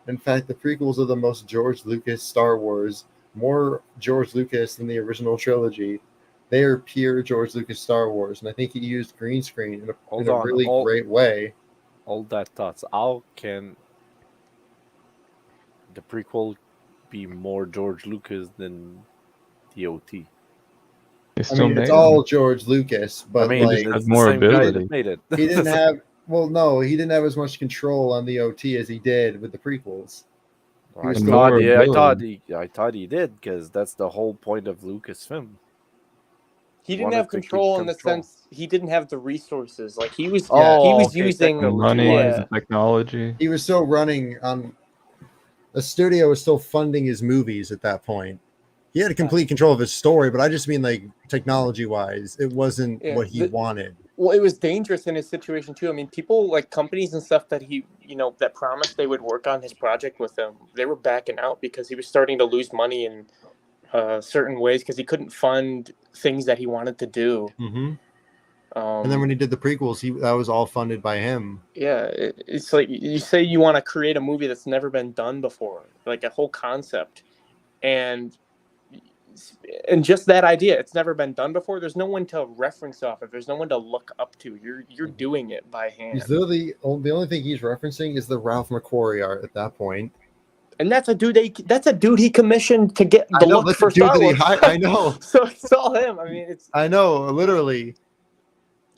S1: In fact, the prequels are the most George Lucas Star Wars, more George Lucas than the original trilogy. They are pure George Lucas Star Wars, and I think he used green screen in a really great way.
S3: Hold that thoughts. How can the prequel be more George Lucas than the OT?
S1: I mean, it's all George Lucas, but
S3: I mean,
S1: like,
S3: it's
S5: more
S3: the same guy
S5: ability.
S3: that made it.
S1: he didn't have. Well, no, he didn't have as much control on the OT as he did with the prequels.
S3: I thought he did, because that's the whole point of Lucasfilm.
S7: He didn't have control in the sense he didn't have the resources. Like he was using
S5: the money and technology.
S1: He was still running on. The studio was still funding his movies at that point. He had complete control of his story, but I just mean like technology-wise, it wasn't what he wanted.
S7: Well, it was dangerous in his situation too. I mean, people like companies and stuff that he, that promised they would work on his project with him, they were backing out because he was starting to lose money in certain ways because he couldn't fund things that he wanted to do.
S1: Mm-hmm. And then when he did the prequels, that was all funded by him.
S7: Yeah, it's like you say you want to create a movie that's never been done before, like a whole concept, and just that idea, it's never been done before. There's no one to reference off of. There's no one to look up to. You're doing it by hand.
S1: He's literally the only thing he's referencing is the Ralph McQuarrie art at that point.
S7: And that's a dude he commissioned to get the look for Star Wars.
S1: I know.
S7: So it's all him. I mean,
S1: I know, literally.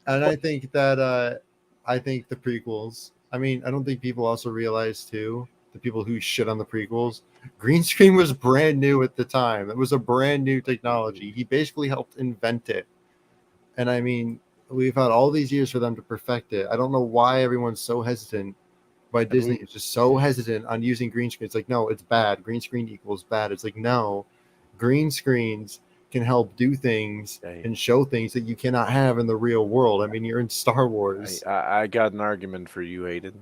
S1: And I think that I think the prequels. I mean, I don't think people also realize too, the people who shit on the prequels, green screen was brand new at the time. It was a brand new technology. He basically helped invent it. And I mean, we've had all these years for them to perfect it. I don't know why everyone's so hesitant. Why Disney is just so hesitant on using green screen. It's like, no, it's bad. Green screen equals bad. It's like, no, green screens can help do things and show things that you cannot have in the real world. I mean, you're in Star Wars.
S3: I got an argument for you, Aiden.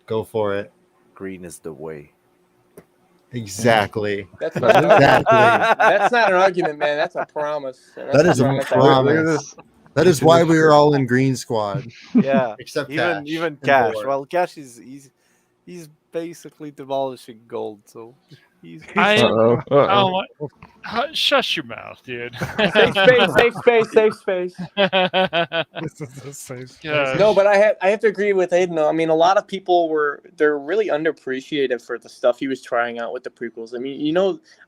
S1: Go for it.
S3: Green is the way.
S1: Exactly.
S7: That's not,
S1: Exactly.
S7: that's not an argument, man. That's a promise.
S1: That is a promise. That is why we were all in Green Squad.
S3: Yeah.
S1: Except Cash.
S3: Even
S1: and
S3: Cash.
S1: Boar.
S3: Well, Cash he's basically demolishing gold, so he's
S4: Shush your mouth, dude.
S7: Safe space.
S2: This is a safe space.
S7: No, but I have to agree with Aiden though. I mean, a lot of people they're really underappreciated for the stuff he was trying out with the prequels. I mean,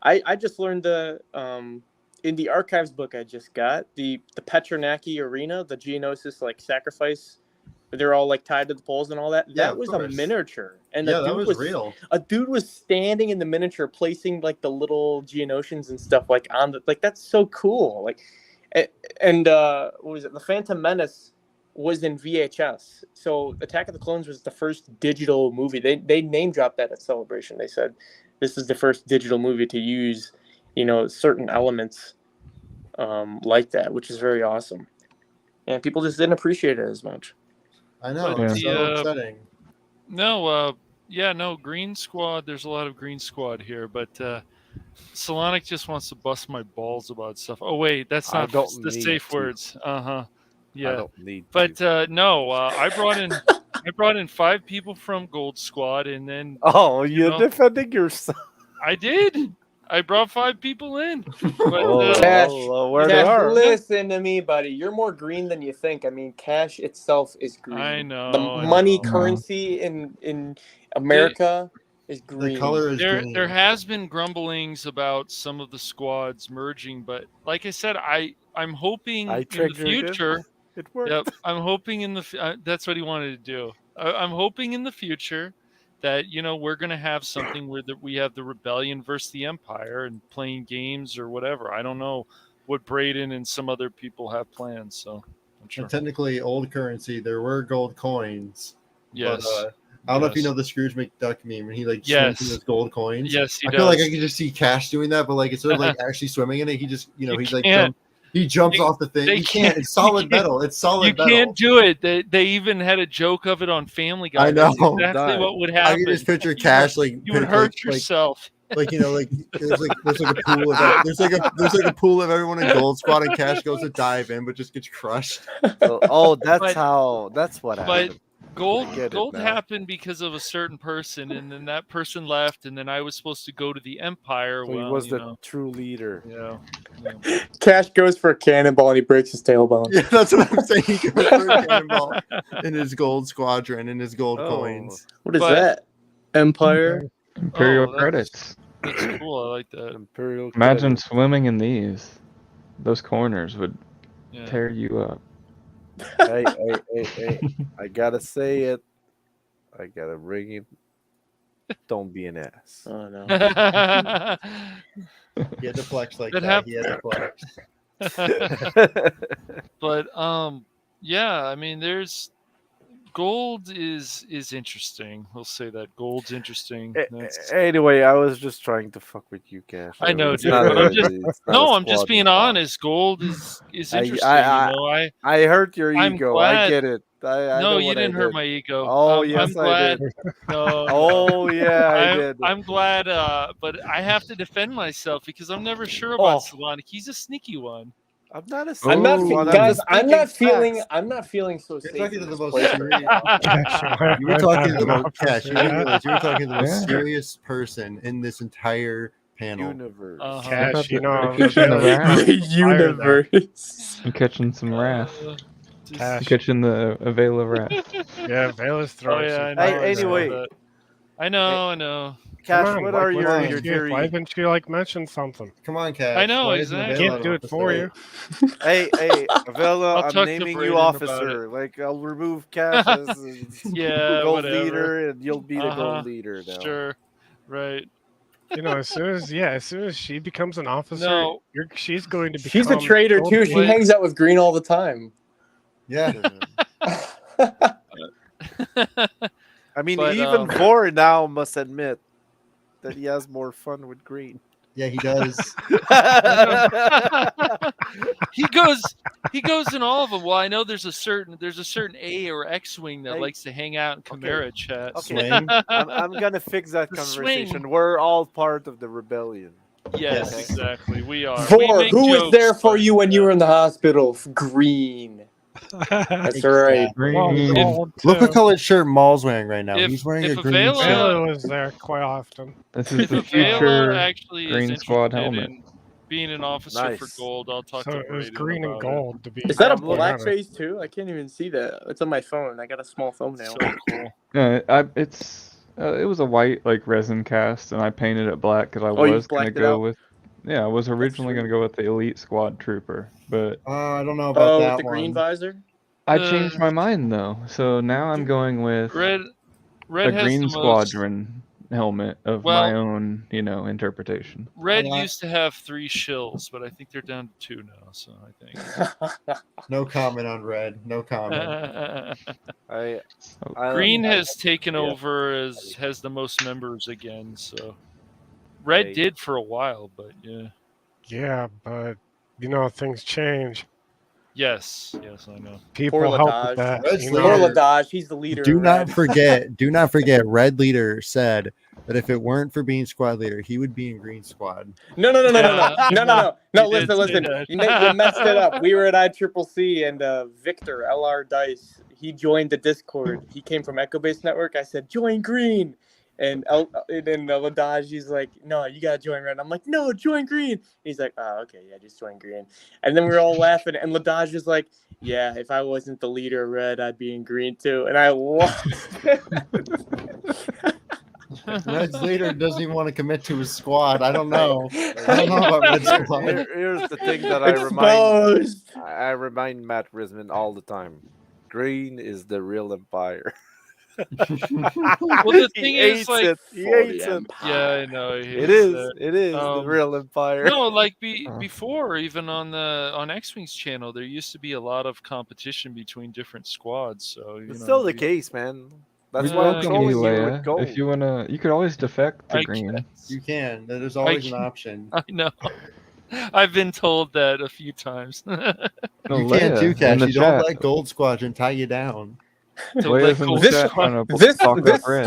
S7: I just learned in the archives book I just got, the Petronaki arena, the Geonosis like sacrifice, they're all like tied to the poles and all that.
S1: Yeah,
S7: that was a miniature, and
S1: that was real.
S7: A dude was standing in the miniature, placing like the little Geonosians and stuff like on the that's so cool. Like, and what was it? The Phantom Menace was in VHS. So Attack of the Clones was the first digital movie. They name dropped that at Celebration. They said this is the first digital movie to use, certain elements like that, which is very awesome. And people just didn't appreciate it as much.
S1: I know.
S4: But
S1: It's so upsetting.
S4: No, Green Squad. There's a lot of Green Squad here, but Solonic just wants to bust my balls about stuff. Oh wait, that's not the safe words. Yeah.
S3: I don't need
S4: no, I brought in 5 people from Gold Squad, and then
S3: you're defending yourself.
S4: I did. I brought 5 people in. But,
S3: where they are.
S7: Listen to me, buddy. You're more green than you think. I mean, cash itself is green.
S4: I know.
S7: The money currency in America is green.
S1: The color is green.
S4: There has been grumblings about some of the squads merging, but like I said, I'm hoping in the future.
S3: It worked.
S4: Yep, I'm hoping in the that's what he wanted to do. I'm hoping in the future that we're going to have something where we have the rebellion versus the empire and playing games or whatever. I don't know what Braden and some other people have plans, so I'm sure.
S1: And technically, old currency, there were gold coins.
S4: Yes.
S1: But, I don't know if you know the Scrooge McDuck meme when he swims in his gold coins.
S4: Yes, he
S1: I
S4: does.
S1: feel like I can just see Cash doing that, but instead of actually swimming in it, he just he's like he jumps off the thing. He can't. It's solid metal. It's solid metal.
S4: You can't do it. They even had a joke of it on Family Guy.
S1: I know.
S4: That's exactly what would happen.
S1: I can just picture Cash
S4: you would hurt yourself.
S1: There's like a pool of there's like a pool of everyone in Gold Squad, and Cash goes to dive in, but just gets crushed.
S3: That's what happened.
S4: Gold happened because of a certain person, and then that person left, and then I was supposed to go to the Empire.
S3: So he was the true leader.
S4: Yeah.
S7: Cash goes for a cannonball and he breaks his tailbone.
S1: Yeah, that's what I'm saying. He goes for a cannonball in his gold squadron and his gold coins.
S7: What is that? Empire?
S5: Imperial credits.
S4: That's cool. I like that.
S3: Imperial.
S5: Imagine swimming in these. Those corners would tear you up.
S3: Hey. I gotta say it. I gotta ring it. Don't be an ass.
S7: Oh, no.
S1: He had to flex like
S4: That
S1: that. He had to flex.
S4: But I mean, there's gold is interesting. We'll say that gold's interesting.
S3: Anyway, I was just trying to fuck with you, Cash.
S4: I know,
S3: It's
S4: dude.
S3: not
S4: But I'm
S3: a
S4: just being
S3: squad.
S4: honest. Gold is interesting.
S3: I hurt your
S4: I'm
S3: ego.
S4: glad-
S3: I get it. I know
S4: you
S3: what I
S4: didn't hurt
S3: did.
S4: my ego.
S3: Oh,
S4: I'm
S3: yes, I
S4: glad.
S3: did.
S4: No,
S3: Oh yeah, I did.
S4: I'm glad, but I have to defend myself because I'm never sure about Solonic. He's a sneaky one.
S3: I'm not a
S7: I'm not,
S3: serious one.
S7: guys.
S3: just
S7: I'm not
S3: speaking
S7: feeling.
S3: facts.
S7: I'm not feeling so
S1: You're
S7: safe.
S1: talking to
S7: in
S1: the
S7: this
S1: most
S7: place
S1: serious.
S7: right now.
S1: You were talking to the most
S2: officer,
S1: Cash. You didn't realize you were talking to the most
S5: Yeah.
S1: serious person in this entire panel.
S3: Universe.
S4: Uh-huh.
S2: Cash, you know,
S5: You're catching the wrath.
S7: The universe.
S5: I'm catching some wrath.
S4: Just-
S2: Cash.
S5: I'm catching the Avela wrath.
S2: Yeah, Vela's
S4: oh
S2: throwing
S4: yeah,
S2: some
S4: I know.
S3: Hey,
S2: fire
S4: I saw
S3: anyway.
S4: that. I know.
S3: Cash,
S2: Come on,
S3: what
S2: like,
S3: are
S2: what's
S3: your
S2: the
S3: your
S2: excuse? Why
S3: jury?
S2: didn't you like mention something?
S1: Come on, Cash.
S4: I know,
S1: Why isn't
S4: exactly.
S1: Avela
S2: Can't do
S1: an
S2: it for
S1: officer?
S2: you.
S3: Hey, Avella,
S4: I'll
S3: I'm
S4: talk to
S3: naming
S4: Braden
S3: you
S4: about
S3: officer. Like, I'll remove Cash as the
S4: Yeah,
S3: gold
S4: whatever.
S3: leader, and you'll be the
S4: Uh-huh.
S3: gold leader now.
S4: Sure. Right.
S2: You know, as soon as she becomes an officer,
S4: No.
S2: she's going to become.
S7: She's a traitor too. She
S4: Wait.
S7: hangs out with Green all the time.
S1: Yeah.
S3: I mean,
S4: But,
S3: even Vor now must admit that he has more fun with Green.
S1: Yeah, he does.
S4: he goes in all of them. Well, I know there's a certain A or X wing that
S3: Hey,
S4: likes to hang out in Chimera chat.
S3: Okay.
S1: Swing.
S3: I'm gonna fix that
S4: The
S3: conversation.
S4: swing.
S3: We're all part of the rebellion.
S4: Yes,
S1: Yes.
S4: exactly. We are. We
S7: Vor,
S4: make
S7: who was
S4: jokes,
S7: there for
S4: but,
S7: you when you
S4: yeah.
S7: were in the hospital? Green. That's right.
S2: Gold,
S1: Look
S2: too.
S1: what colored shirt Maul's wearing right now.
S4: If-
S1: He's wearing
S4: if
S1: a green
S4: Avela-
S1: shirt.
S2: Vela was there quite often.
S5: This is
S4: If
S5: the
S4: Avela
S5: future
S4: actually
S5: Green
S4: is
S5: Squad
S4: interested
S5: helmet.
S4: in being an officer for
S3: Nice.
S4: gold, I'll talk
S2: So
S4: to
S2: it was
S4: Braden
S2: green and
S4: about
S2: gold to be.
S7: Is that a
S3: I'm looking
S7: black
S2: honest.
S7: face too? I can't even see that. It's on my phone. I got a small
S4: It.
S7: thumbnail.
S4: So cool.
S5: It was a white like resin cast, and I painted it black because I
S7: Oh, you
S5: was gonna
S7: blacked it
S5: go
S7: out?
S5: with. Yeah, I was originally
S7: sweet.
S5: gonna go with the Elite Squad Trooper, but
S1: I don't know about
S7: Oh,
S1: that
S7: with the green
S1: one.
S7: visor.
S5: I
S4: Uh,
S5: changed my mind though. So now I'm going with
S4: Red
S5: a
S4: has
S5: Green
S4: the most.
S5: Squadron helmet of my own, interpretation.
S4: Red
S1: I like-
S4: used to have 3 shills, but I think they're down to 2 now. So I
S1: No comment on red. No comment.
S4: think
S3: I
S4: Green has taken
S3: yeah.
S4: over has the most members again. So Red
S3: Right.
S4: did for a while, but yeah.
S2: Yeah, but you know things change.
S4: Yes, I know.
S2: People
S7: Poor
S2: help
S7: Ladaj.
S2: with that.
S1: Red's
S2: You
S7: Poor
S2: know?
S1: leader.
S7: Ladaj. He's the leader.
S1: Do
S7: of
S1: not
S7: Red.
S1: forget. Do not forget. Red leader said that if it weren't for being squad leader, he would be in green squad.
S7: No.
S4: Yeah.
S7: No,
S4: He did
S7: listen.
S4: say that.
S7: You messed it up. We were at ICCC, and Victor LR Dice, he joined the Discord. He came from Echo Base Network. I said, join Green. And then Ladaj, he's like, no, you gotta join Red. I'm like, no, join Green. He's like, oh, okay, yeah, just join Green. And then we were all laughing, and Ladaj was like, yeah, if I wasn't the leader of Red, I'd be in Green too. And I lost it.
S1: Red's leader doesn't even want to commit to his squad. I don't know. I don't know about Red's squad.
S3: Here's the thing that
S7: Exposed.
S3: I remind Matt Risman all the time. Green is the real empire.
S4: Well, the thing is, like,
S3: he hates it.
S4: yeah, I know.
S3: It is the
S4: Um,
S3: real empire.
S4: No, like before, even on X-Wing's channel, there used to be a lot of competition between different squads. So
S3: It's still the case, man. That's
S4: We
S3: why I'm
S4: welcome
S3: trolling
S5: you,
S3: you
S5: Leia.
S3: with gold.
S5: If you wanna, you could always defect to
S4: I
S5: Green.
S4: guess.
S1: You can. There's always an
S4: can-
S1: option.
S4: I know. I've been told that a few times.
S5: No,
S1: You can't
S5: Leia
S1: do
S5: in
S1: cash.
S5: the
S1: You don't
S5: chat.
S1: let Gold Squadron tie you down.
S4: To let
S5: Leia's in
S4: Gold
S5: the chat
S4: Squad-
S5: trying to
S7: This
S5: talk up Red.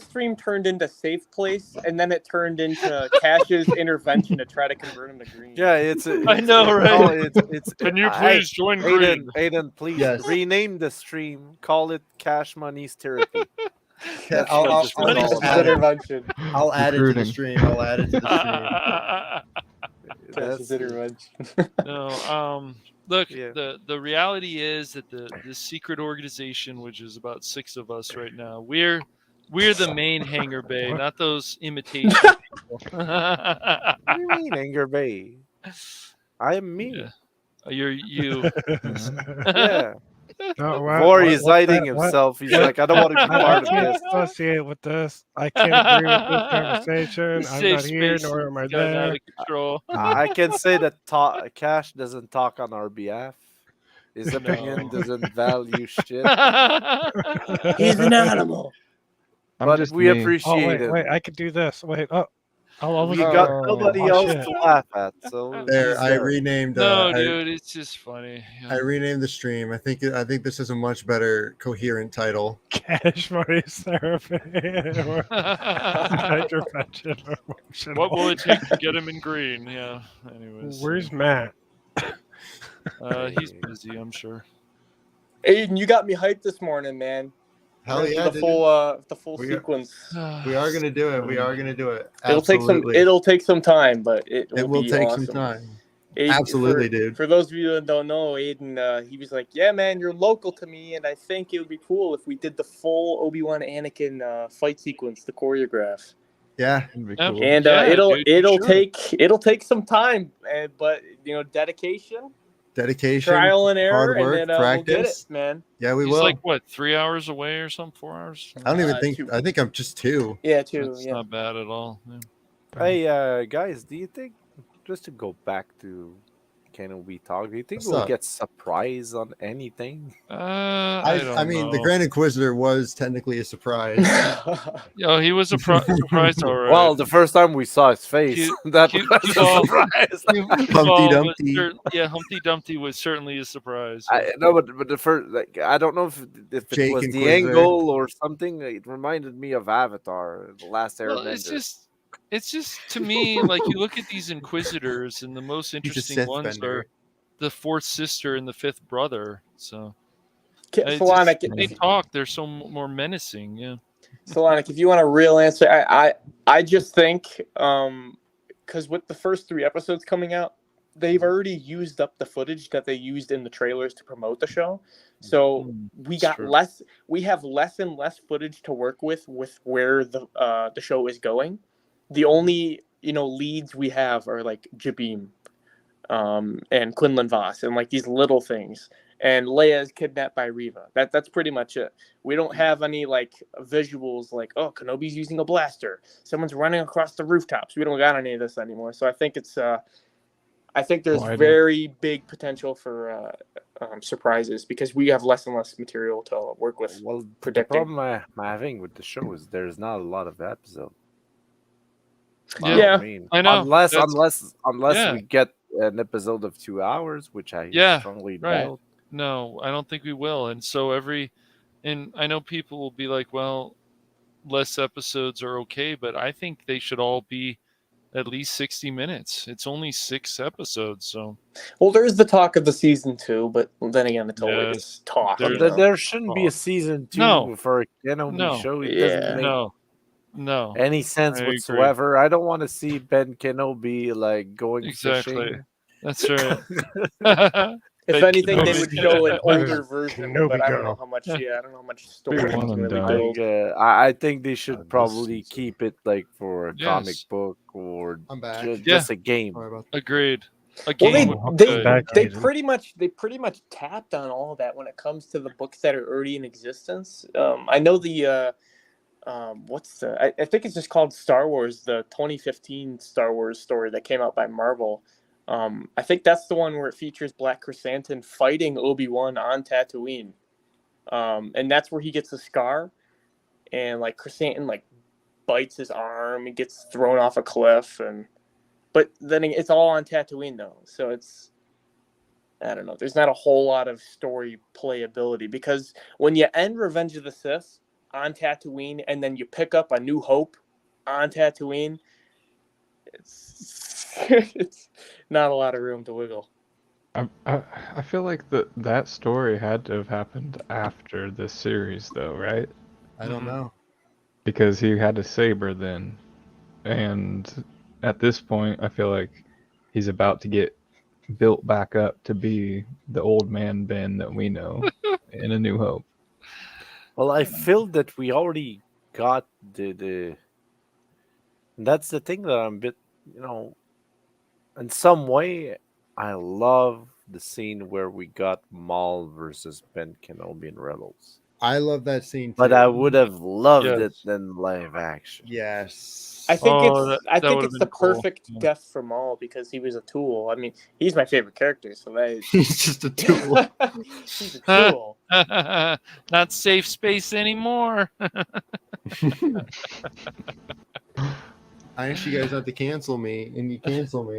S7: stream turned into Safe Place, and then it turned into Cash's intervention to try to convert him to Green.
S3: Yeah, it's.
S4: I know, right?
S3: It's.
S4: Can you
S3: Hey,
S4: please join Green?
S3: Aiden, please
S1: Yes.
S3: rename the stream. Call it Cash Money's Therapy.
S1: Yeah, I'll
S3: what
S4: Money
S3: it's
S7: Cash's
S3: all about.
S7: intervention.
S1: I'll add it to the
S5: Recruiting.
S1: stream. I'll add it to the stream.
S7: Cash's intervention.
S4: No, look,
S3: Yeah.
S4: the reality is that this secret organization, which is about 6 of us right now, we're the main hangar bay, not those imitation people.
S3: What do you mean, Anger Bay? I am me.
S4: Yeah. You're you.
S3: Yeah.
S2: No,
S3: Vor is hiding
S2: what-
S3: himself. He's like, I don't want to be part
S2: I
S3: of
S2: can't
S3: this.
S2: associate with this. I can't agree with this conversation.
S4: The
S2: I'm
S4: safe
S2: not here,
S4: space
S2: nor am I
S4: has gotten out
S2: there.
S4: of control.
S3: I can say that Cash doesn't talk on our behalf. His opinion doesn't value shit.
S7: He's an animal.
S5: I'm
S3: But
S5: just
S3: we
S5: me.
S2: Oh,
S3: appreciate it.
S2: wait, I could do this. Wait, I'll
S3: We
S2: look
S3: got
S2: at-
S3: nobody
S2: Oh,
S3: else
S2: shit.
S3: to laugh at. So
S1: There,
S3: he's
S1: I
S3: there.
S1: renamed.
S4: No, dude, it's just funny.
S1: I renamed the stream. I think this is a much better coherent title.
S2: Cash money therapy. Intervention.
S4: What will it take to get him in green? Yeah. Anyways.
S2: Where's Matt?
S4: He's busy, I'm sure.
S7: Aiden, you got me hyped this morning, man.
S1: Hell
S7: We're gonna
S1: yeah,
S7: do
S1: dude.
S7: the full
S1: We are-
S7: sequence.
S1: We are gonna do it. We are gonna do it.
S7: It'll take some time, but it
S1: will
S7: be
S1: take
S7: awesome.
S1: some time.
S7: Aiden,
S1: Absolutely, dude.
S7: For those of you that don't know, Aiden, he was like, "Yeah, man, you're local to me, and I think it would be cool if we did the full Obi-Wan Anakin fight sequence, the choreograph."
S1: Yeah.
S5: It'd be
S4: Yeah.
S5: cool.
S7: And
S4: Yeah, dude,
S7: it'll
S4: sure.
S7: take some time, but dedication,
S1: Dedication,
S7: trial and error,
S1: hard work,
S7: and then we'll get it,
S1: practice.
S7: man.
S1: Yeah, we
S4: He's
S1: will.
S4: like what, 3 hours away or something? 4 hours?
S1: I don't even think.
S7: 2.
S1: I think I'm just 2.
S7: Yeah, 2.
S4: That's
S7: Yeah.
S4: not bad at all. Yeah.
S3: Hey, guys, do you think, just to go back to Kenobi talk, do you think
S1: What's
S3: we'll
S1: up?
S3: get surprised on anything?
S4: I don't
S1: I mean, the
S4: know.
S1: Grand Inquisitor was technically a surprise.
S4: Yo, he was surprised, all right.
S3: Well, the first time we saw his face,
S4: Cute-
S3: that
S4: cute-
S3: was
S4: cute
S3: a
S4: ball.
S3: surprise.
S1: Humpty Dumpty.
S4: Humpty Dumpty was certainly a surprise.
S3: No, but the first, like, I don't know if it
S1: Jake
S3: was the
S1: Inquisitor.
S3: angle or something. It reminded me of Avatar, The Last Airbender.
S4: Well, it's just to me, like, you look at these Inquisitors, and the most interesting
S1: Sith
S4: ones
S1: bender.
S4: are the fourth sister and the fifth brother. So
S7: Solonic,
S4: they talk. They're so more menacing. Yeah.
S7: Solonic, if you want a real answer, I just think because with the first 3 episodes coming out, they've already used up the footage that they used in the trailers to promote the show. So we got
S4: true.
S7: we have less and less footage to work with where the show is going. The only leads we have are like Jabim and Quinlan Voss and like these little things. And Leia is kidnapped by Reva. That's pretty much it. We don't have any like visuals like, oh, Kenobi's using a blaster. Someone's running across the rooftops. We don't got any of this anymore. So I think there's very big potential for surprises because we have less and less material to work with.
S3: Well,
S7: predicting.
S3: the problem I'm having with the show is there's not a lot of episodes.
S7: Yeah.
S4: I know.
S3: Unless
S4: Yeah.
S3: we get an episode of 2 hours, which I strongly
S4: right.
S3: doubt.
S4: No, I don't think we will. And so and I know people will be like, well, less episodes are okay, but I think they should all be at least 60 minutes. It's only 6 episodes, so.
S7: Well, there's the talk of the season 2, but then again, it's always just talk.
S3: There shouldn't be a season 2 for a Kenobi show. It doesn't make
S4: no
S3: any sense
S4: I
S3: whatsoever. I don't want to see Ben Kenobi like going fishing.
S4: That's right.
S7: If anything, they would show an older version,
S2: Kenobi
S7: but I don't know
S2: girl.
S7: how much. Yeah, I don't know how much story
S5: One
S7: is
S5: and
S7: really
S5: done.
S7: built.
S3: I think they should
S1: this
S3: probably
S1: season.
S3: keep it like for a comic book or
S1: I'm back.
S3: just a game.
S1: Sorry about
S4: Agreed. A
S7: Well,
S4: game would be good.
S7: they pretty much tapped on all of that when it comes to the books that are already in existence. I know the I think it's just called Star Wars, the 2015 Star Wars story that came out by Marvel. I think that's the one where it features Black Chrysanthemum fighting Obi-Wan on Tatooine. And that's where he gets the scar, and like Chrysanthemum like bites his arm and gets thrown off a cliff, but then it's all on Tatooine though, so I don't know. There's not a whole lot of story playability because when you end Revenge of the Sith on Tatooine and then you pick up A New Hope on Tatooine, it's not a lot of room to wiggle.
S5: I feel like that story had to have happened after this series, though, right?
S1: I don't know.
S5: Because he had a saber then, and at this point, I feel like he's about to get built back up to be the old man Ben that we know in A New Hope.
S3: Well, I feel that we already got the. That's the thing that I'm a bit, in some way, I love the scene where we got Maul versus Ben Kenobi in Rebels.
S1: I love that scene too.
S3: But I would have loved it in live action.
S1: Yes.
S7: I think
S4: that
S7: it's
S4: would've
S7: the
S4: been cool.
S7: perfect death for Maul because he was a tool. I mean, he's my favorite character, so that
S1: He's just a tool.
S7: he's a tool.
S4: Not safe space anymore.
S1: I asked you guys not to cancel me, and you cancel me.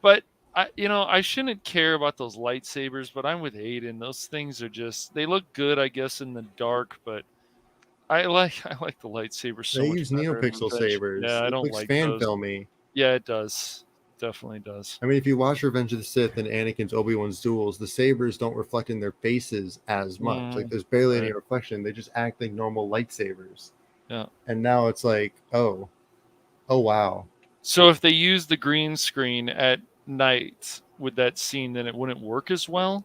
S4: But I shouldn't care about those lightsabers, but I'm with Aiden. Those things are they look good, I guess, in the dark, but I like the lightsabers so
S1: They
S4: much
S1: use
S4: better in
S1: neopixel
S4: Revenge.
S1: sabers.
S4: Yeah, I
S1: It
S4: don't
S1: looks
S4: like
S1: fan
S4: those.
S1: filmy.
S4: Yeah, it does. definitely does.
S1: I mean, if you watch Revenge of the Sith and Anakin's Obi-Wan's duels, the sabers don't reflect in their faces as much. Like, there's barely any
S4: right.
S1: reflection. They just act like normal lightsabers.
S4: Yeah.
S1: And now it's like, oh wow.
S4: So if they use the green screen at night with that scene, then it wouldn't work as well.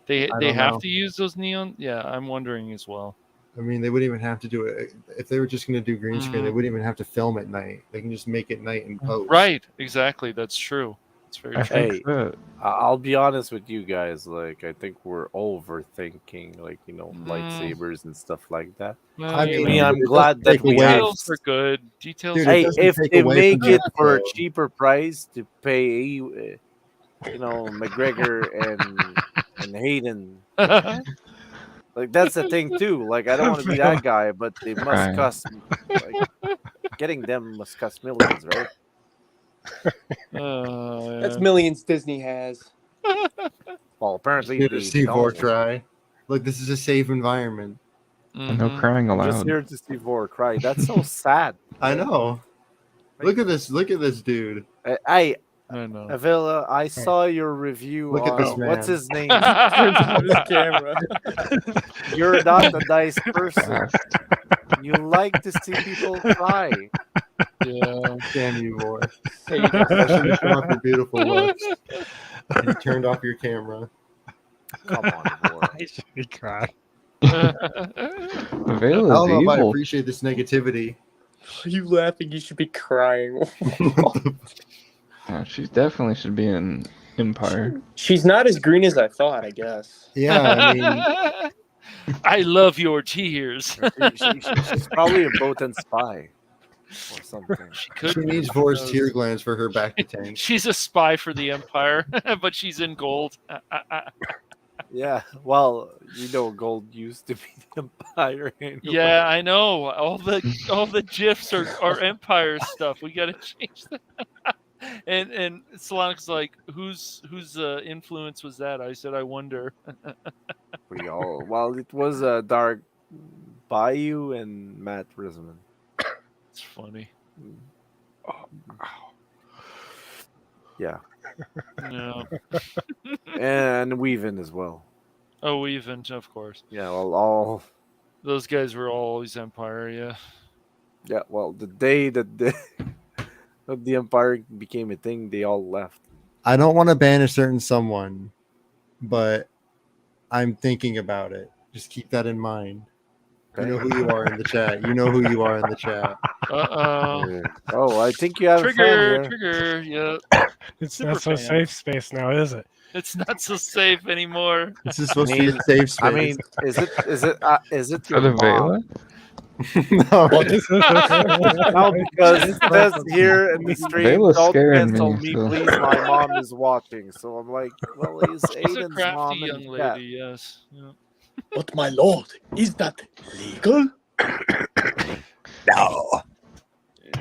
S4: They
S1: don't
S4: have
S1: know.
S4: to use those neon. Yeah, I'm wondering as well.
S1: I mean, they wouldn't even have to do it if they were just going to do green screen. They wouldn't even have to film at night. They can just make it night and post.
S4: Right, exactly. That's true. It's very
S5: I
S4: true.
S5: think that
S3: I'll be honest with you guys. Like, I think we're overthinking, like, lightsabers and stuff like that.
S4: Well,
S1: I
S4: you
S1: mean,
S4: know,
S3: I'm
S1: it
S3: glad
S1: doesn't
S3: that we
S1: take away-
S3: have.
S4: details are good. Details.
S1: Dude,
S4: are
S1: it
S3: Hey,
S1: doesn't
S3: if
S1: take
S3: they
S1: away
S3: make
S1: from
S3: it
S1: the
S3: for a
S1: episode.
S3: cheaper price to pay, McGregor and Hayden, like, that's the thing too. Like, I don't want to be that guy, but they must
S5: Right.
S3: cost. Like, getting them must cost millions, right?
S7: That's millions Disney has.
S3: Well, apparently
S1: Here to
S3: they
S1: see Vor
S3: don't.
S1: try. Look, this is a safe environment.
S5: and no
S4: Mhm.
S5: crying
S3: I'm just
S5: allowed.
S3: here to see Vor cry. That's so sad.
S1: I know. Look at this. Look at this dude.
S3: I
S4: I know.
S3: Avila, I saw your review
S1: Look at
S3: on
S1: this man.
S3: what's his name.
S7: Turns on his camera.
S3: You're not a nice person.
S5: Fast.
S3: You like to see people cry.
S4: Yeah.
S1: Damn you, Vor.
S7: Hey, you guys,
S1: I should have shown off your beautiful looks. And you turned off your camera.
S3: Come on, Vor.
S2: I should be crying.
S5: Vela
S1: I
S5: is
S1: don't know if I
S5: evil.
S1: appreciate this negativity.
S7: are you laughing? You should be crying.
S5: Yeah, she definitely should be in Empire.
S7: She's not as green as I thought, I guess.
S1: Yeah, I mean,
S4: I love your tears.
S3: She's probably a Botan spy or something.
S4: She could.
S1: she needs Vor's tear glands for her back to tank.
S4: She's a spy for the Empire, but she's in gold.
S3: Yeah, well, gold used to be the Empire. Anyway.
S4: Yeah, I know. All the gifs are Empire stuff. We gotta change that. And Solanke's like, whose influence was that? I said, I wonder.
S3: Well, it was Dark Bayou and Matt Risman.
S4: It's funny.
S3: Yeah,
S4: Yeah.
S3: and Weavin as well.
S4: Oh, even of course.
S3: Yeah, well, all.
S4: Those guys were always Empire. Yeah.
S3: Yeah, well, the day that the Empire became a thing, they all left.
S1: I don't want to ban a certain someone, but I'm thinking about it. Just keep that in mind. You know who you are in the chat. You know who you are in the chat.
S4: Uh-oh.
S3: Oh, I think you have a fan
S4: Trigger,
S3: here.
S4: trigger. Yeah.
S2: It's
S4: Super
S2: not so
S4: fan.
S2: safe space now, is it?
S4: It's not so safe anymore.
S1: This is supposed to be a safe space.
S3: I mean, is it
S5: For the
S3: your mom?
S5: Vela?
S1: no,
S3: No, because it says here in the stream,
S5: Vela's
S3: don't
S5: scaring
S3: cancel
S5: me,
S3: me,
S5: so-
S3: please. My mom is watching. So I'm like, well, is
S4: She's a
S3: Aiden's mom
S4: crafty
S3: in
S4: young
S3: the chat?
S4: lady. Yes. Yeah.
S7: But my lord, is that legal?
S1: no.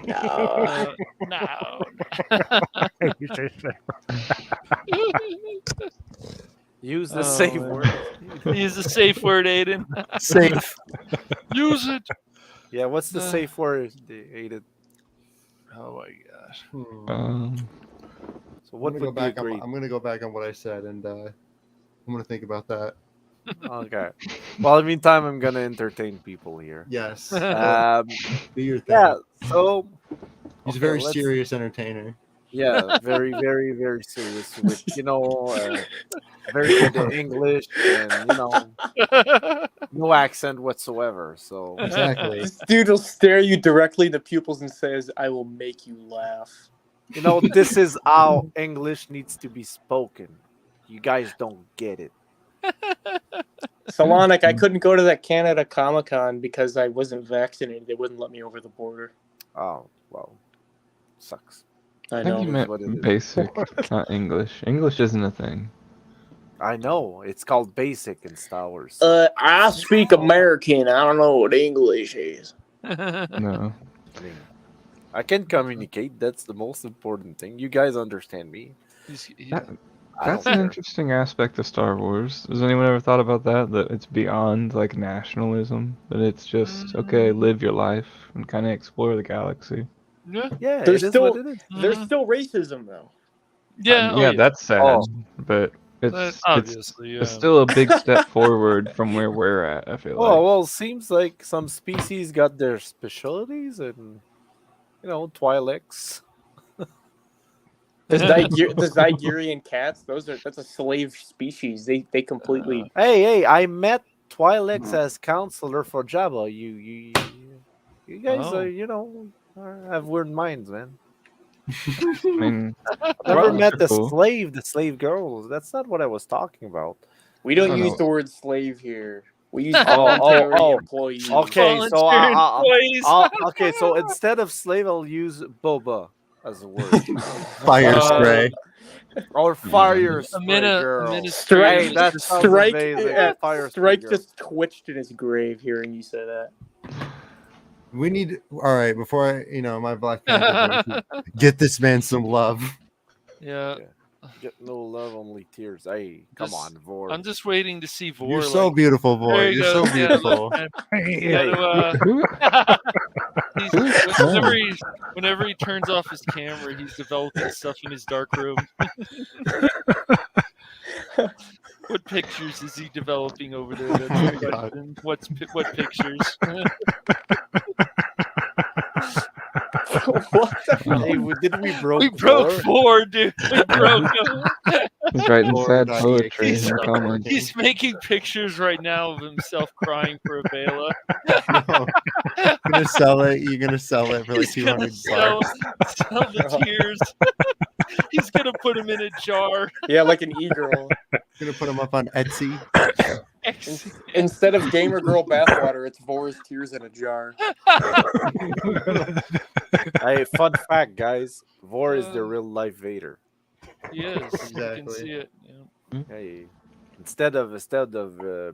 S4: No.
S2: You say so.
S3: Use the
S4: Oh,
S3: safe
S4: man.
S3: word.
S4: Use a safe word, Aiden.
S1: Safe.
S4: Use it.
S3: Yeah, what's the safe word, Aiden?
S4: Oh my gosh.
S3: So what
S1: I'm gonna
S3: would be agreed?
S1: I'm gonna go back on what I said, and I'm gonna think about that.
S3: Okay. Well, in the meantime, I'm gonna entertain people here.
S1: Yes.
S3: Um,
S1: Do your thing.
S3: yeah. So
S1: He's a
S3: okay,
S1: very
S3: let's-
S1: serious entertainer.
S3: Yeah, very, very, very serious with very good at English and no accent whatsoever. So
S1: Exactly.
S7: This dude will stare you directly in the pupils and says, I will make you laugh.
S3: this is how English needs to be spoken. You guys don't get it.
S7: Salonic, I couldn't go to that Canada Comic-Con because I wasn't vaccinated. They wouldn't let me over the border.
S3: Oh well, sucks.
S7: I
S5: I think
S7: know.
S5: you meant
S3: what it is.
S5: basic, not English. English isn't a thing.
S3: I know it's called basic in Star Wars.
S7: I speak American. I don't know what English is.
S5: No.
S3: I mean, I can communicate. That's the most important thing. You guys understand me.
S5: That-
S3: I
S5: That's
S3: don't
S5: an
S3: care.
S5: interesting aspect of Star Wars. Has anyone ever thought about that? That it's beyond like nationalism. That it's just okay, live your life and kind of explore the galaxy.
S4: Yeah.
S3: Yeah,
S7: There's
S3: it is
S7: still-
S3: what it is.
S7: There's still racism, though.
S4: Yeah,
S5: yeah, that's sad,
S3: Oh.
S5: but
S4: that
S5: it's
S4: obviously.
S5: it's still a big step forward from where we're at. I feel
S3: Oh
S5: like.
S3: well, seems like some species got their specialties, and Twi'leks.
S7: The Zygerian cats, that's a slave species. They completely.
S3: Hey, I met Twi'leks as counselor for Jabba. You guys
S4: Oh.
S3: have weird minds, man.
S5: I mean,
S3: Never
S5: Well,
S3: met the
S5: cool.
S3: slave girls. That's not what I was talking about.
S7: We don't
S5: I don't
S7: use
S5: know.
S7: the word slave here. We use
S3: Oh,
S7: voluntary employees.
S3: Okay, so
S4: Volunteer employees.
S3: okay, so instead of slave, I'll use boba as a word,
S1: Fire
S4: Uh,
S1: spray.
S3: or fire spray girl. Hey,
S4: Administrative
S3: that
S4: assistant.
S3: sounds
S7: Strike,
S3: amazing. Fire spray
S7: Strike
S3: girl.
S7: just twitched in his grave hearing you say that.
S1: We need. All right, before my Black Panther voice, get this man some love.
S4: Yeah.
S3: Get no love, only tears. Hey, come
S4: Just-
S3: on, Vor.
S4: I'm just waiting to see Vor.
S1: You're so beautiful, boy.
S4: There you
S1: You're
S4: go.
S1: so beautiful.
S4: You gotta,
S5: Who-
S4: whenever he turns off his camera, he's developing stuff in his dark room. What pictures is he developing over there? That's the question. What pictures?
S7: What the fuck?
S3: Hey, did we broke?
S4: We broke
S3: Vor?
S4: 4, dude. We broke him.
S5: He's writing sad
S1: Lord,
S5: poetry in
S1: he's
S5: the
S1: so
S5: comments.
S4: He's making pictures right now of himself crying for a Bela.
S1: No. You're gonna sell it. You're gonna sell it for like
S4: He's gonna
S1: 200
S4: sell
S1: bucks.
S4: the tears. He's gonna put them in a jar.
S7: Yeah, like an e-girl.
S1: You're gonna put them up on Etsy.
S7: Instead of gamer girl bathwater, it's Vor's tears in a jar.
S3: Hey, fun fact, guys. Vor is the real life Vader.
S4: He is. You can
S1: Exactly.
S4: see it. Yeah.
S3: Hey, instead of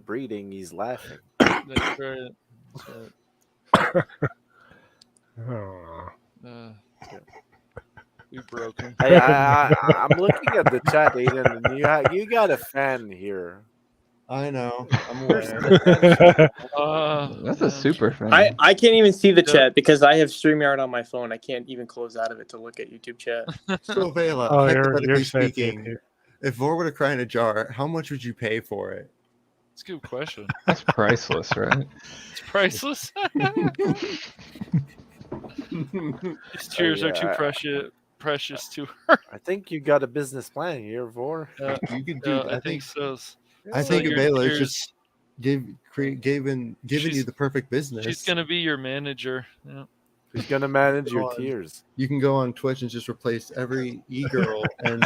S3: breeding, he's laughing.
S4: That's right. That's right.
S2: Oh.
S4: Yeah. We broke him.
S3: Hey, I'm looking at the chat, Aiden, and you got a fan here.
S1: I know. I'm aware.
S5: That's a super fan.
S7: I can't even see the
S4: Yeah.
S7: chat because I have StreamYard on my phone. I can't even close out of it to look at YouTube chat.
S1: So Vela,
S2: Oh, you're
S1: hypothetically
S2: safe,
S1: speaking,
S2: JT.
S1: if Vor were to cry in a jar, how much would you pay for it?
S4: It's a good question.
S5: That's priceless, right?
S4: It's priceless. His tears are too precious to her.
S3: I think you got a business plan here, Vor.
S1: You could do.
S4: I think so.
S1: I
S4: So
S1: think
S4: your
S1: Vela is
S4: tears-
S1: just giving you
S4: She's-
S1: the perfect business.
S4: She's gonna be your manager. Yeah.
S3: Who's gonna manage your
S1: on.
S3: tears?
S1: You can go on Twitch and just replace every e-girl and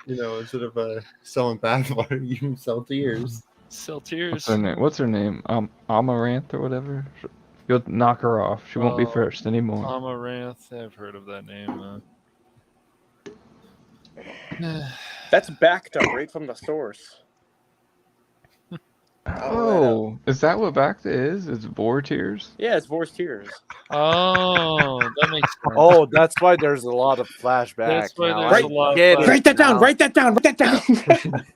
S1: instead of selling bathwater, you can sell tears.
S4: Sell tears.
S5: What's her name? Amaranth or whatever. You'll knock her off. She won't be
S4: Oh,
S5: first anymore.
S4: Amaranth. I've heard of that name.
S7: That's backed up right from the source.
S5: Oh, is that what Bacta is? It's Vor tears?
S7: Yeah, it's Vor's tears.
S4: Oh, that makes sense.
S3: Oh, that's why there's a lot of flashbacks.
S4: That's why
S3: now.
S4: there's
S3: I
S4: a lot of
S3: get it
S7: Write that down.
S3: now.
S7: Write that down. Write that down.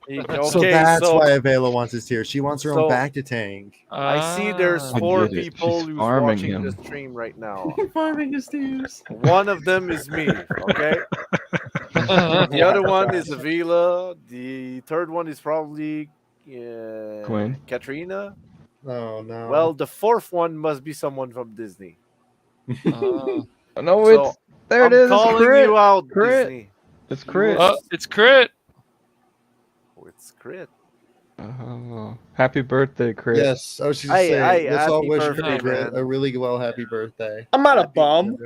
S3: Okay,
S1: So that's
S3: so
S1: why Avela wants his tears. She wants her
S3: so-
S1: own back to tank.
S3: I see there's
S5: I
S3: four
S5: get it.
S3: people
S5: She's
S3: who's
S5: farming
S3: watching
S5: him.
S3: the stream right now.
S1: Farming his tears.
S3: One of them is me, okay? The other one is Avila. The third one is probably
S5: Quinn.
S3: Katrina.
S1: Oh no.
S3: Well, the fourth one must be someone from Disney.
S5: No,
S3: So,
S5: there
S3: I'm
S5: it is. It's
S3: calling
S5: crit.
S3: you out,
S5: Crit.
S3: Disney.
S5: It's crit.
S4: It's crit.
S3: Oh, it's crit.
S5: Oh, happy birthday, Crit.
S1: yes, I was just gonna
S3: Hey,
S1: say.
S3: hey,
S1: Let's all
S3: happy
S1: wish
S3: birthday,
S1: Crit
S3: man.
S1: a really well happy birthday.
S7: I'm not a bum.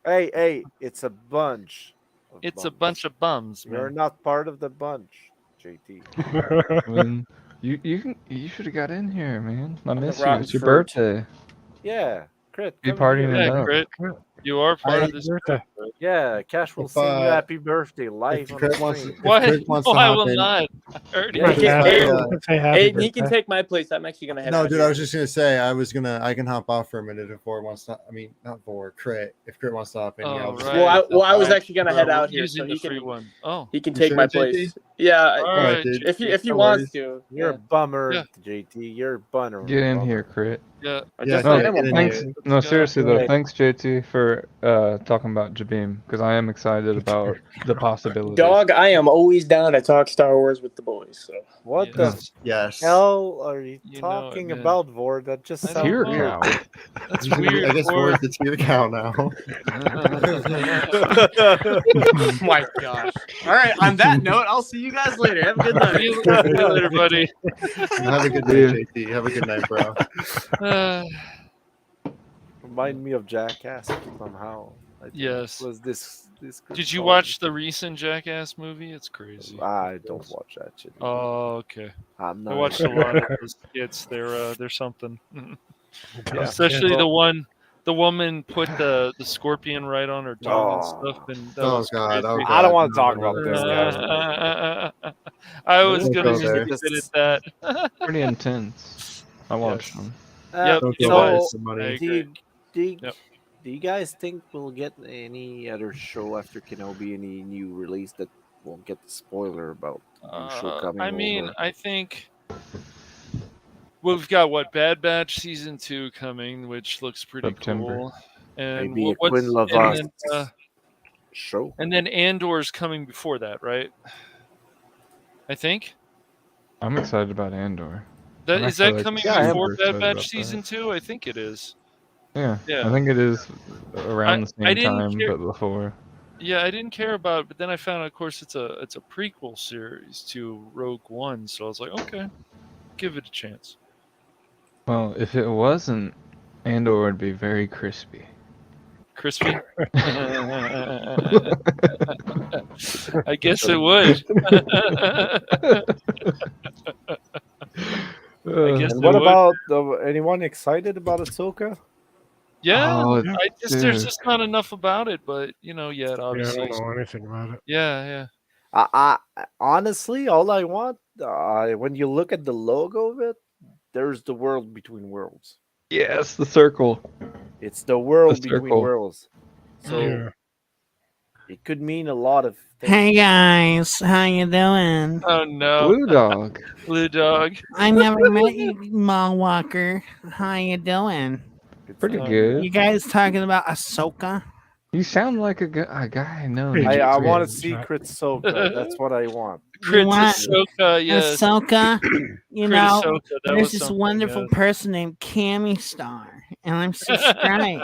S3: Hey, it's a bunch.
S4: It's a bunch of bums,
S3: You're
S4: man.
S3: not part of the bunch, JT.
S5: I mean, you should have got in here, man. I miss you.
S7: rotten
S5: It's your
S7: fruit.
S5: birthday.
S3: Yeah, crit.
S5: Be
S3: come
S5: partying
S3: here.
S5: it
S4: Yeah,
S5: up.
S4: Crit. You are part
S1: I-
S4: of this.
S2: Birthday.
S3: Yeah, Cash will
S1: If,
S3: sing you happy
S1: If
S3: birthday live on the
S1: Crit wants,
S3: stream.
S1: if
S4: What?
S1: Crit wants
S4: No,
S1: to
S4: I
S1: hop
S4: will
S1: in,
S4: not. I already
S3: Yeah,
S4: did.
S7: yeah,
S1: Hey,
S2: Say happy
S7: Aiden, he can
S2: birthday.
S7: take my place. I'm actually gonna head
S1: no,
S7: out
S1: dude,
S7: here.
S1: I was just gonna say I can hop off for a minute if Vor wants to. I mean, not Vor, Crit. If Crit wants to hop in,
S4: Oh,
S1: yeah, I'll just-
S4: right.
S7: Well, I was
S4: Right.
S7: actually gonna
S4: Bro,
S7: head
S4: we're
S7: out here,
S4: using
S7: so
S4: the
S7: he
S4: free
S7: can
S4: one. Oh,
S7: he can
S1: You
S7: take
S1: sure,
S7: my
S1: JT?
S7: place. Yeah,
S4: All
S1: right,
S4: right,
S1: dude.
S7: if he
S1: No
S7: wants
S1: worries.
S7: to.
S3: You're a
S7: Yeah.
S3: bummer,
S4: Yeah.
S3: JT. You're a bummer.
S5: Get in
S3: bummer.
S5: here, Crit.
S4: yeah.
S3: I
S1: Yeah,
S3: just
S5: No,
S3: I am
S1: get
S3: a
S1: in
S3: bummer.
S1: here.
S5: thanks. No,
S4: go.
S5: seriously though,
S7: Right.
S5: thanks JT for talking about Jabim because I am excited about the possibilities.
S7: Dog, I am always down to talk Star Wars with the boys. So
S3: What
S4: Yes.
S3: the
S1: Yes.
S3: hell are you
S4: You know it,
S3: talking
S4: man.
S3: about, Vord? That just
S4: I
S3: sounds
S5: Tear
S4: don't know.
S3: weird.
S5: cow.
S4: That's
S1: He's gonna be-
S4: weird.
S1: I guess
S4: Or
S1: we're the tier cow now.
S7: oh my gosh. All right, on that note, I'll see you guys later. Have a good night.
S4: see you later, buddy.
S1: Have a good night, JT. Have a good night, bro.
S4: Uh,
S3: Remind me of Jackass somehow. I think
S4: Yes.
S3: Was this?
S4: did you watch the recent Jackass movie? It's crazy.
S3: I don't watch that shit.
S4: Oh, okay.
S3: I'm not.
S4: I watched a lot of those skits. They're something.
S3: Yeah.
S4: Especially
S3: Well-
S4: the woman put the scorpion right on her tongue and
S3: Oh.
S4: stuff, and that
S1: Oh
S4: was
S1: god. Oh
S4: crazy.
S1: god.
S3: I don't want to
S1: No,
S3: talk
S1: no,
S3: about
S1: no,
S3: this,
S1: no,
S3: guys.
S1: no.
S4: I was
S1: Don't
S4: gonna
S1: go
S4: be
S1: there.
S4: good at that.
S5: Pretty intense. I watched
S4: Yes.
S5: them.
S4: Yep,
S1: Don't
S4: you
S1: go there.
S4: guys.
S1: It's the
S4: I
S1: money.
S4: agree. Yep.
S3: Do you guys think we'll get any other show after Kenobi? Any new release that won't get the spoiler about new show coming?
S4: I mean,
S3: over?
S4: I think we've got Bad Batch season 2 coming, which looks pretty
S5: September.
S4: cool. And
S3: Maybe a
S4: what's
S3: Quinn
S4: and
S3: Lavas
S4: then,
S3: show.
S4: and then Andor's coming before that, right? I think.
S5: I'm excited about Andor.
S4: That
S5: I'm
S4: is that
S5: actually,
S4: coming
S3: Yeah, I am
S4: before
S5: super
S4: Bad
S5: excited
S4: Batch
S5: about
S4: season
S5: that.
S4: 2? I think it is.
S5: Yeah,
S4: Yeah.
S5: I think it is around the
S4: I
S5: same
S4: didn't
S5: time,
S4: care-
S5: but before.
S4: Yeah, I didn't care about it, but then I found out, of course, it's a prequel series to Rogue One, so I was like, okay, give it a chance.
S5: Well, if it wasn't, Andor would be very crispy.
S4: Crispy? I guess it would. I guess
S3: And
S4: it
S3: what
S4: would.
S3: about anyone excited about Ahsoka?
S4: Yeah,
S5: Oh,
S4: there's just not enough about it, but yet,
S2: Yeah, I
S4: obviously.
S2: don't know anything about it.
S4: Yeah.
S3: I honestly, all I want, when you look at the logo of it, there's the world between worlds.
S5: yes, the circle.
S3: It's the world
S5: The
S3: between
S5: circle.
S3: worlds. So
S2: Yeah.
S3: it could mean a lot of things.
S8: Hey guys, how you doing?
S4: Oh no,
S5: Blue dog.
S4: Blue Dog.
S8: I never met you, Mall Walker. How you doing?
S3: It's
S5: Pretty
S3: not-
S5: good.
S8: You guys talking about Ahsoka?
S5: You sound like a guy I know.
S2: Hey,
S3: I
S2: Jason,
S3: want to
S2: Jason,
S3: see
S2: Jack.
S3: Crit Ahsoka. That's what I want.
S4: Crit
S8: want-
S4: Ahsoka, yes.
S8: Ahsoka, you
S4: Crit
S8: know,
S4: Ahsoka, that
S8: there's
S4: was
S8: this
S4: something,
S8: wonderful
S4: yes.
S8: person named Cammy Star, and I'm subscribed.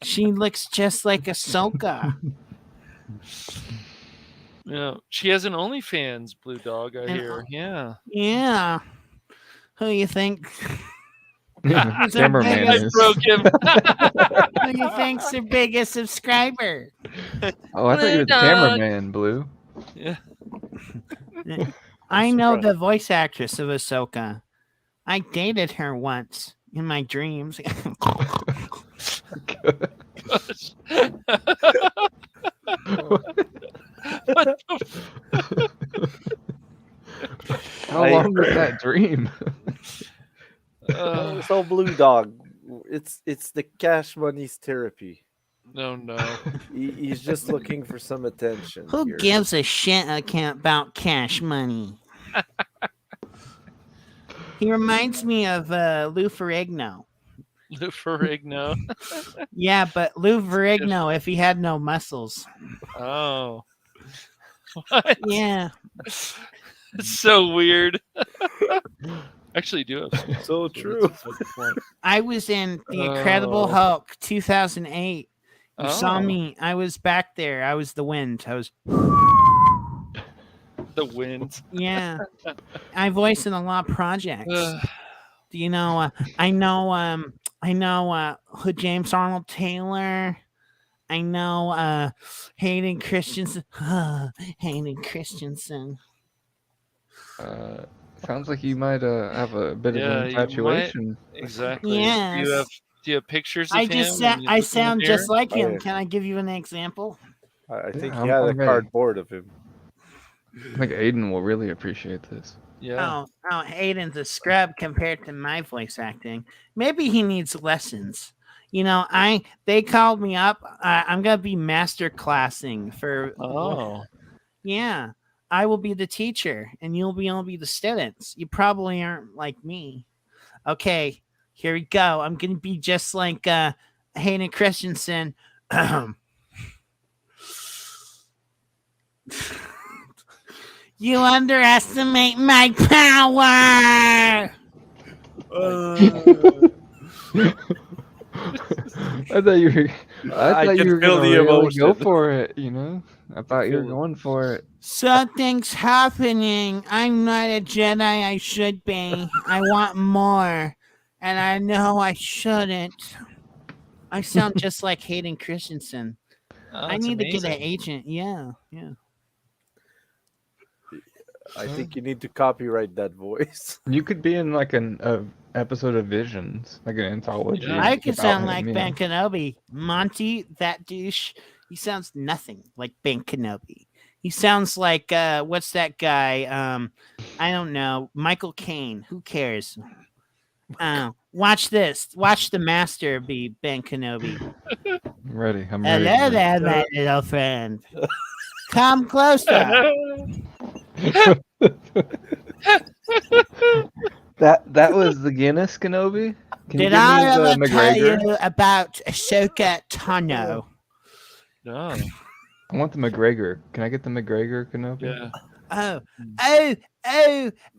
S8: She looks just like Ahsoka.
S4: Yeah, she has an OnlyFans, Blue Dog. I
S8: And-
S4: hear. Yeah.
S8: Yeah. Who you think? Who's our
S5: Cameraman
S8: biggest-
S4: I
S5: is.
S4: broke him.
S8: Who you think's their biggest subscriber?
S5: Oh, I thought you were the
S4: Blue dog.
S5: cameraman, Blue.
S4: Yeah.
S8: I know
S3: surprised.
S8: the voice actress of Ahsoka. I dated her once in my dreams.
S4: What the
S5: How
S3: I-
S5: long was that dream?
S3: So Blue Dog, it's the Cash Money's therapy.
S4: no.
S3: He's just looking for some attention.
S8: Who
S3: here.
S8: gives a shit about Cash Money? He reminds me of Lou Ferrigno.
S4: Lou Ferrigno.
S8: Yeah, but Lou Ferrigno if he had no muscles.
S4: Oh. What?
S8: Yeah.
S4: It's so weird. Actually, you do have some.
S3: So
S4: that's
S3: true.
S4: a good point.
S8: I was in The Incredible
S4: Oh.
S8: Hulk 2008. You saw
S4: Oh.
S8: me. I was back there. I was the wind. I was
S4: The wind.
S8: yeah. I voiced in a lot of projects.
S4: Ugh.
S8: Do you know? I know who James Arnold Taylor. I know Hayden Christensen. Hayden Christensen.
S5: Sounds like you might have a bit
S4: Yeah,
S5: of an
S4: you might.
S5: infatuation.
S4: Exactly.
S8: Yes.
S4: Do you have pictures of
S8: I
S4: him?
S8: just
S4: when you
S8: I
S4: look in the
S8: sound
S4: mirror?
S8: just like him.
S3: Oh, yeah.
S8: Can I give you an example?
S3: I think
S5: Yeah,
S3: he had a
S5: I'm ready.
S3: cardboard of him.
S5: I think Aiden will really appreciate this.
S4: Yeah.
S8: Oh, Hayden's a scrub compared to my voice acting. Maybe he needs lessons. They called me up. I'm gonna be master classing for.
S4: Oh.
S8: Yeah. I will be the teacher, and you'll be the students. You probably aren't like me. Okay, here we go. I'm gonna be just like Hayden Christensen. You underestimate my power.
S5: I thought you were. I
S3: I
S5: thought
S3: can
S5: you were
S3: feel
S5: gonna
S3: the
S5: really
S3: emotion.
S5: go for it. You know, I thought you were
S3: feel it.
S5: going for it.
S8: Something's happening. I'm not a Jedi. I should be. I want more, and I know I shouldn't. I sound just like Hayden Christensen.
S4: Oh,
S8: I
S4: that's
S8: need to get an
S4: amazing.
S8: agent. Yeah.
S3: I think you need to copyright that voice.
S5: You could be in like a episode of Visions, like an anthology.
S4: Yeah.
S8: I could
S5: about
S8: sound
S5: him,
S8: like
S5: you
S8: Ben
S5: know?
S8: Kenobi. Monty, that douche. He sounds nothing like Ben Kenobi. He sounds like what's that guy? I don't know. Michael Caine. Who cares? Watch this. Watch the master be Ben Kenobi.
S5: I'm ready. I'm ready.
S8: Hello there, my little friend. Come closer.
S5: That was the Guinness Kenobi. Can you
S8: Did
S5: give
S8: I
S5: me the
S8: ever tell
S5: McGregor?
S8: you about Ahsoka Tano?
S4: No.
S5: I want the McGregor. Can I get the McGregor Kenobi?
S4: Yeah.
S8: Oh,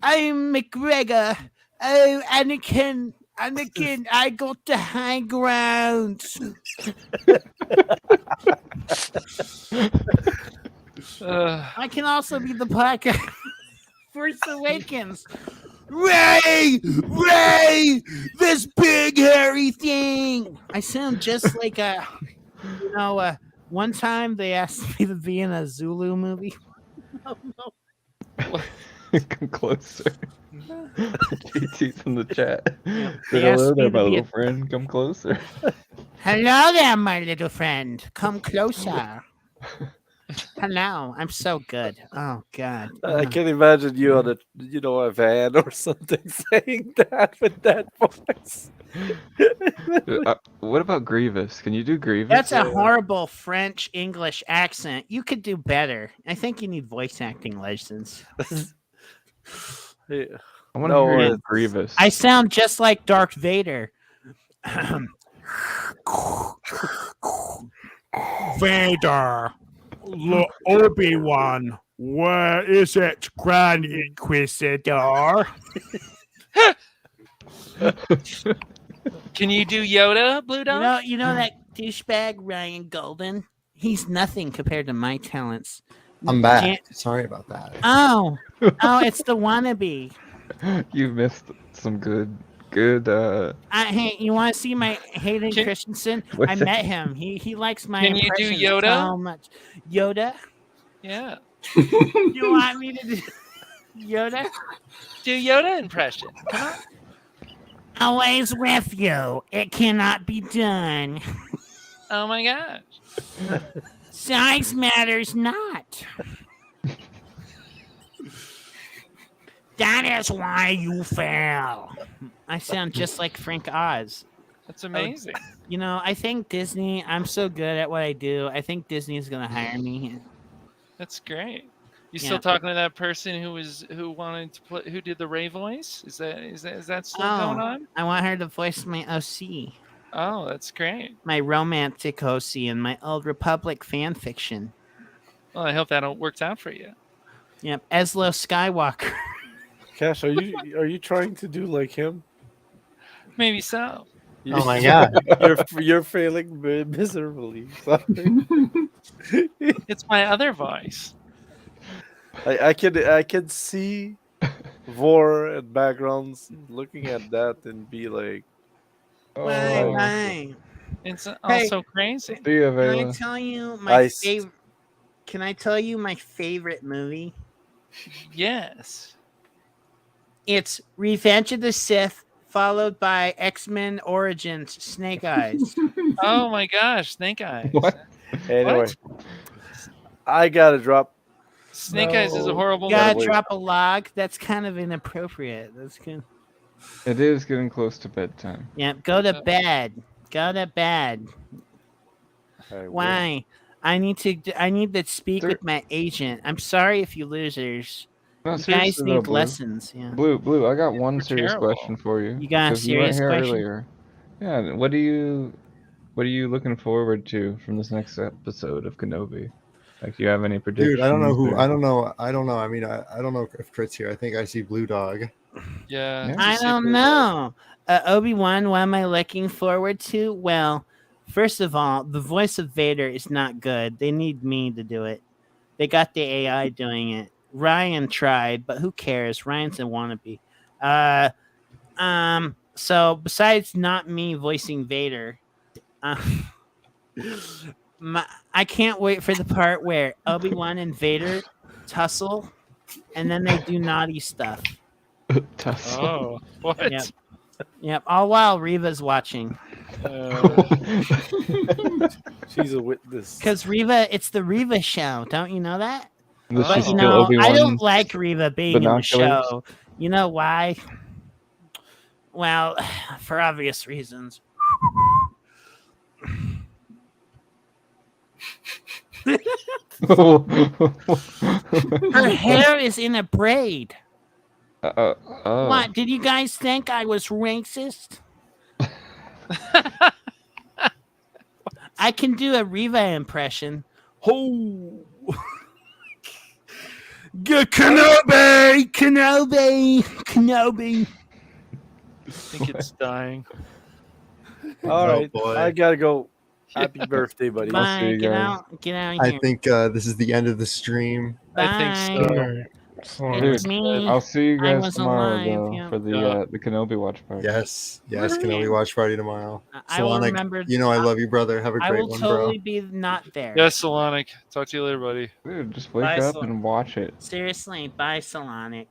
S8: I'm McGregor. Oh, Anakin, I got the high ground. I can also be the podcast Force Awakens. Ray, this big hairy thing. I sound just like one time they asked me to be in a Zulu movie.
S5: Come closer. JT's in the chat.
S8: Yeah,
S5: Say
S8: they asked
S5: hello
S8: me
S5: there,
S8: to
S5: my
S8: be
S5: little
S8: a-
S5: friend. Come closer.
S8: Hello there, my little friend. Come closer. Hello, I'm so good. Oh God.
S3: I can imagine you on a van or something saying that with that voice.
S5: What about Grievous? Can you do Grievous?
S8: That's a horrible French English accent. You could do better. I think you need voice acting license.
S3: Yeah.
S5: I want to
S3: No,
S5: hear you
S3: it's-
S5: in Grievous.
S8: I sound just like Darth Vader. Vader, Obi-Wan, where is it, Grand Inquisitor?
S4: Can you do Yoda, Blue Dog?
S8: You know that douchebag Ryan Golden? He's nothing compared to my talents.
S1: I'm back.
S8: Jan-
S1: Sorry about that.
S8: Oh, it's the wannabe.
S5: You missed some good.
S8: Hey, you want to see my Hayden
S4: Can-
S8: Christensen?
S5: What's
S8: I
S5: that?
S8: met him. He likes my
S4: Can you do
S8: impressions
S4: Yoda?
S8: so much. Yoda?
S4: Yeah.
S8: You want me to do Yoda?
S4: Do Yoda impression. Come on.
S8: Always with you. It cannot be done.
S4: Oh my gosh.
S8: Size matters not. That is why you fail. I sound just like Frank Oz.
S4: That's amazing.
S8: You know, I think Disney, I'm so good at what I do. I think Disney is going to hire me.
S4: That's great. You
S8: Yeah.
S4: still talking to that person who wanted to play, who did the Ray voice? Is that still going on?
S8: I want her to voice my OC,
S4: Oh, that's great.
S8: my romantic OC in my Old Republic fan fiction.
S4: Well, I hope that all works out for you.
S8: Yep, Eslo Skywalker.
S3: Cash, are you trying to do like him?
S4: Maybe so.
S1: Oh my god.
S3: You're failing miserably. Sorry.
S4: It's my other voice.
S3: I can see Vor and backgrounds looking at that and be like,
S8: Bye.
S4: It's
S8: Hey.
S4: also crazy.
S5: See you,
S8: Can I
S5: Vela.
S8: tell you my
S3: I
S8: favorite? Can I tell you my favorite movie?
S4: Yes.
S8: It's Revenge of the Sith, followed by X-Men Origins Snake Eyes.
S4: Oh my gosh, Snake Eyes.
S5: What?
S3: anyway, I gotta drop.
S4: Snake Eyes is a
S3: No.
S4: horrible
S8: Gotta
S4: movie.
S8: drop a log. That's kind of inappropriate. That's good.
S5: It is getting close to bedtime.
S8: Yep. Go to bed. Go to bed.
S3: I will.
S8: Why? I need to speak
S5: There-
S8: with my agent. I'm sorry if you losers.
S5: No,
S8: You guys
S5: seriously though,
S8: need
S5: Blue.
S8: lessons. Yeah.
S5: Blue, I got one
S4: We're
S5: serious
S4: terrible.
S5: question for you.
S8: You got a
S5: 'cause you weren't
S8: serious
S5: here
S8: question?
S5: earlier. Yeah, what are you looking forward to from this next episode of Kenobi? Like, you have any predictions?
S1: Dude, I don't know who.
S5: or-
S1: I don't know. I don't know. I mean, I don't know if Crit's here. I think I see Blue Dog.
S4: Yeah.
S5: Yeah.
S4: just
S8: I
S4: see
S8: don't
S4: Blue Dog.
S8: know. Obi-Wan, what am I looking forward to? Well, first of all, the voice of Vader is not good. They need me to do it. They got the AI doing it. Ryan tried, but who cares? Ryan's a wannabe. So besides not me voicing Vader, I can't wait for the part where Obi-Wan and Vader tussle, and then they do naughty stuff.
S5: Tussle.
S4: Oh, what?
S8: Yep. Yep. All while Reva's watching.
S3: She's a witness.
S8: Because Reva, it's the Reva show. Don't you know that?
S5: Does
S4: Oh.
S5: she
S8: But you
S5: steal
S8: know, I
S5: Obi-Wan's
S8: don't like Reva being in the
S5: binoculars?
S8: show. You know why? Well, for obvious reasons. Her hair is in a braid.
S5: Oh.
S8: What? Did you guys think I was racist? I can do a Reva impression. Oh. Kenobi! Kenobi! Kenobi!
S4: I think it's dying.
S3: All right,
S1: boy.
S3: I gotta go. Happy birthday, buddy.
S5: I'll see
S8: Bye.
S5: you
S8: Get
S5: guys.
S8: out. Get out of
S1: I
S8: here.
S1: think this is the end of the stream.
S4: I think
S8: Bye.
S4: so.
S2: All right. So,
S8: It
S5: Dude,
S8: was me.
S5: I'll see you
S8: I
S5: guys
S8: was
S5: tomorrow
S8: alive,
S5: though
S8: yeah.
S5: for
S4: Yeah.
S5: the Kenobi watch party.
S1: Yes, Kenobi watch party tomorrow.
S8: I will
S1: Solonic,
S8: remember.
S1: you know I love you, brother. Have a
S8: I
S1: great
S8: will
S1: one,
S8: totally be not there.
S4: Yes, Solonic. Talk to you later, buddy.
S5: Dude, just wake
S8: Bye,
S5: up
S8: Sol-
S5: and watch it.
S8: Seriously. Bye, Solonic.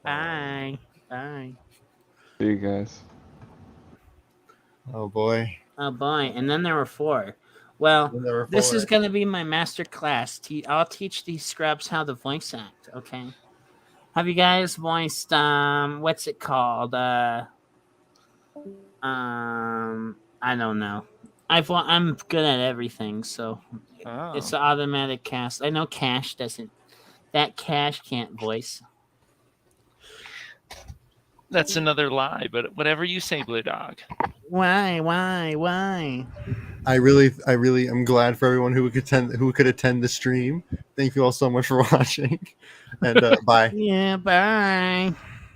S8: Bye. Bye.
S5: See you guys.
S1: bro. Oh boy.
S8: Oh boy. And then there were 4. Well,
S1: Then there were
S8: this
S1: 4.
S8: is going to be my master class. I'll teach these scrubs how to voice act. Okay. Have you guys voiced what's it called? I don't know. I'm good at everything, so
S4: Oh.
S8: it's an automatic cast. I know Cash doesn't. That Cash can't voice.
S4: That's another lie, but whatever you say, Blue Dog.
S8: Why?
S1: I really am glad for everyone who could attend the stream. Thank you all so much for watching. And bye.
S8: Yeah, bye.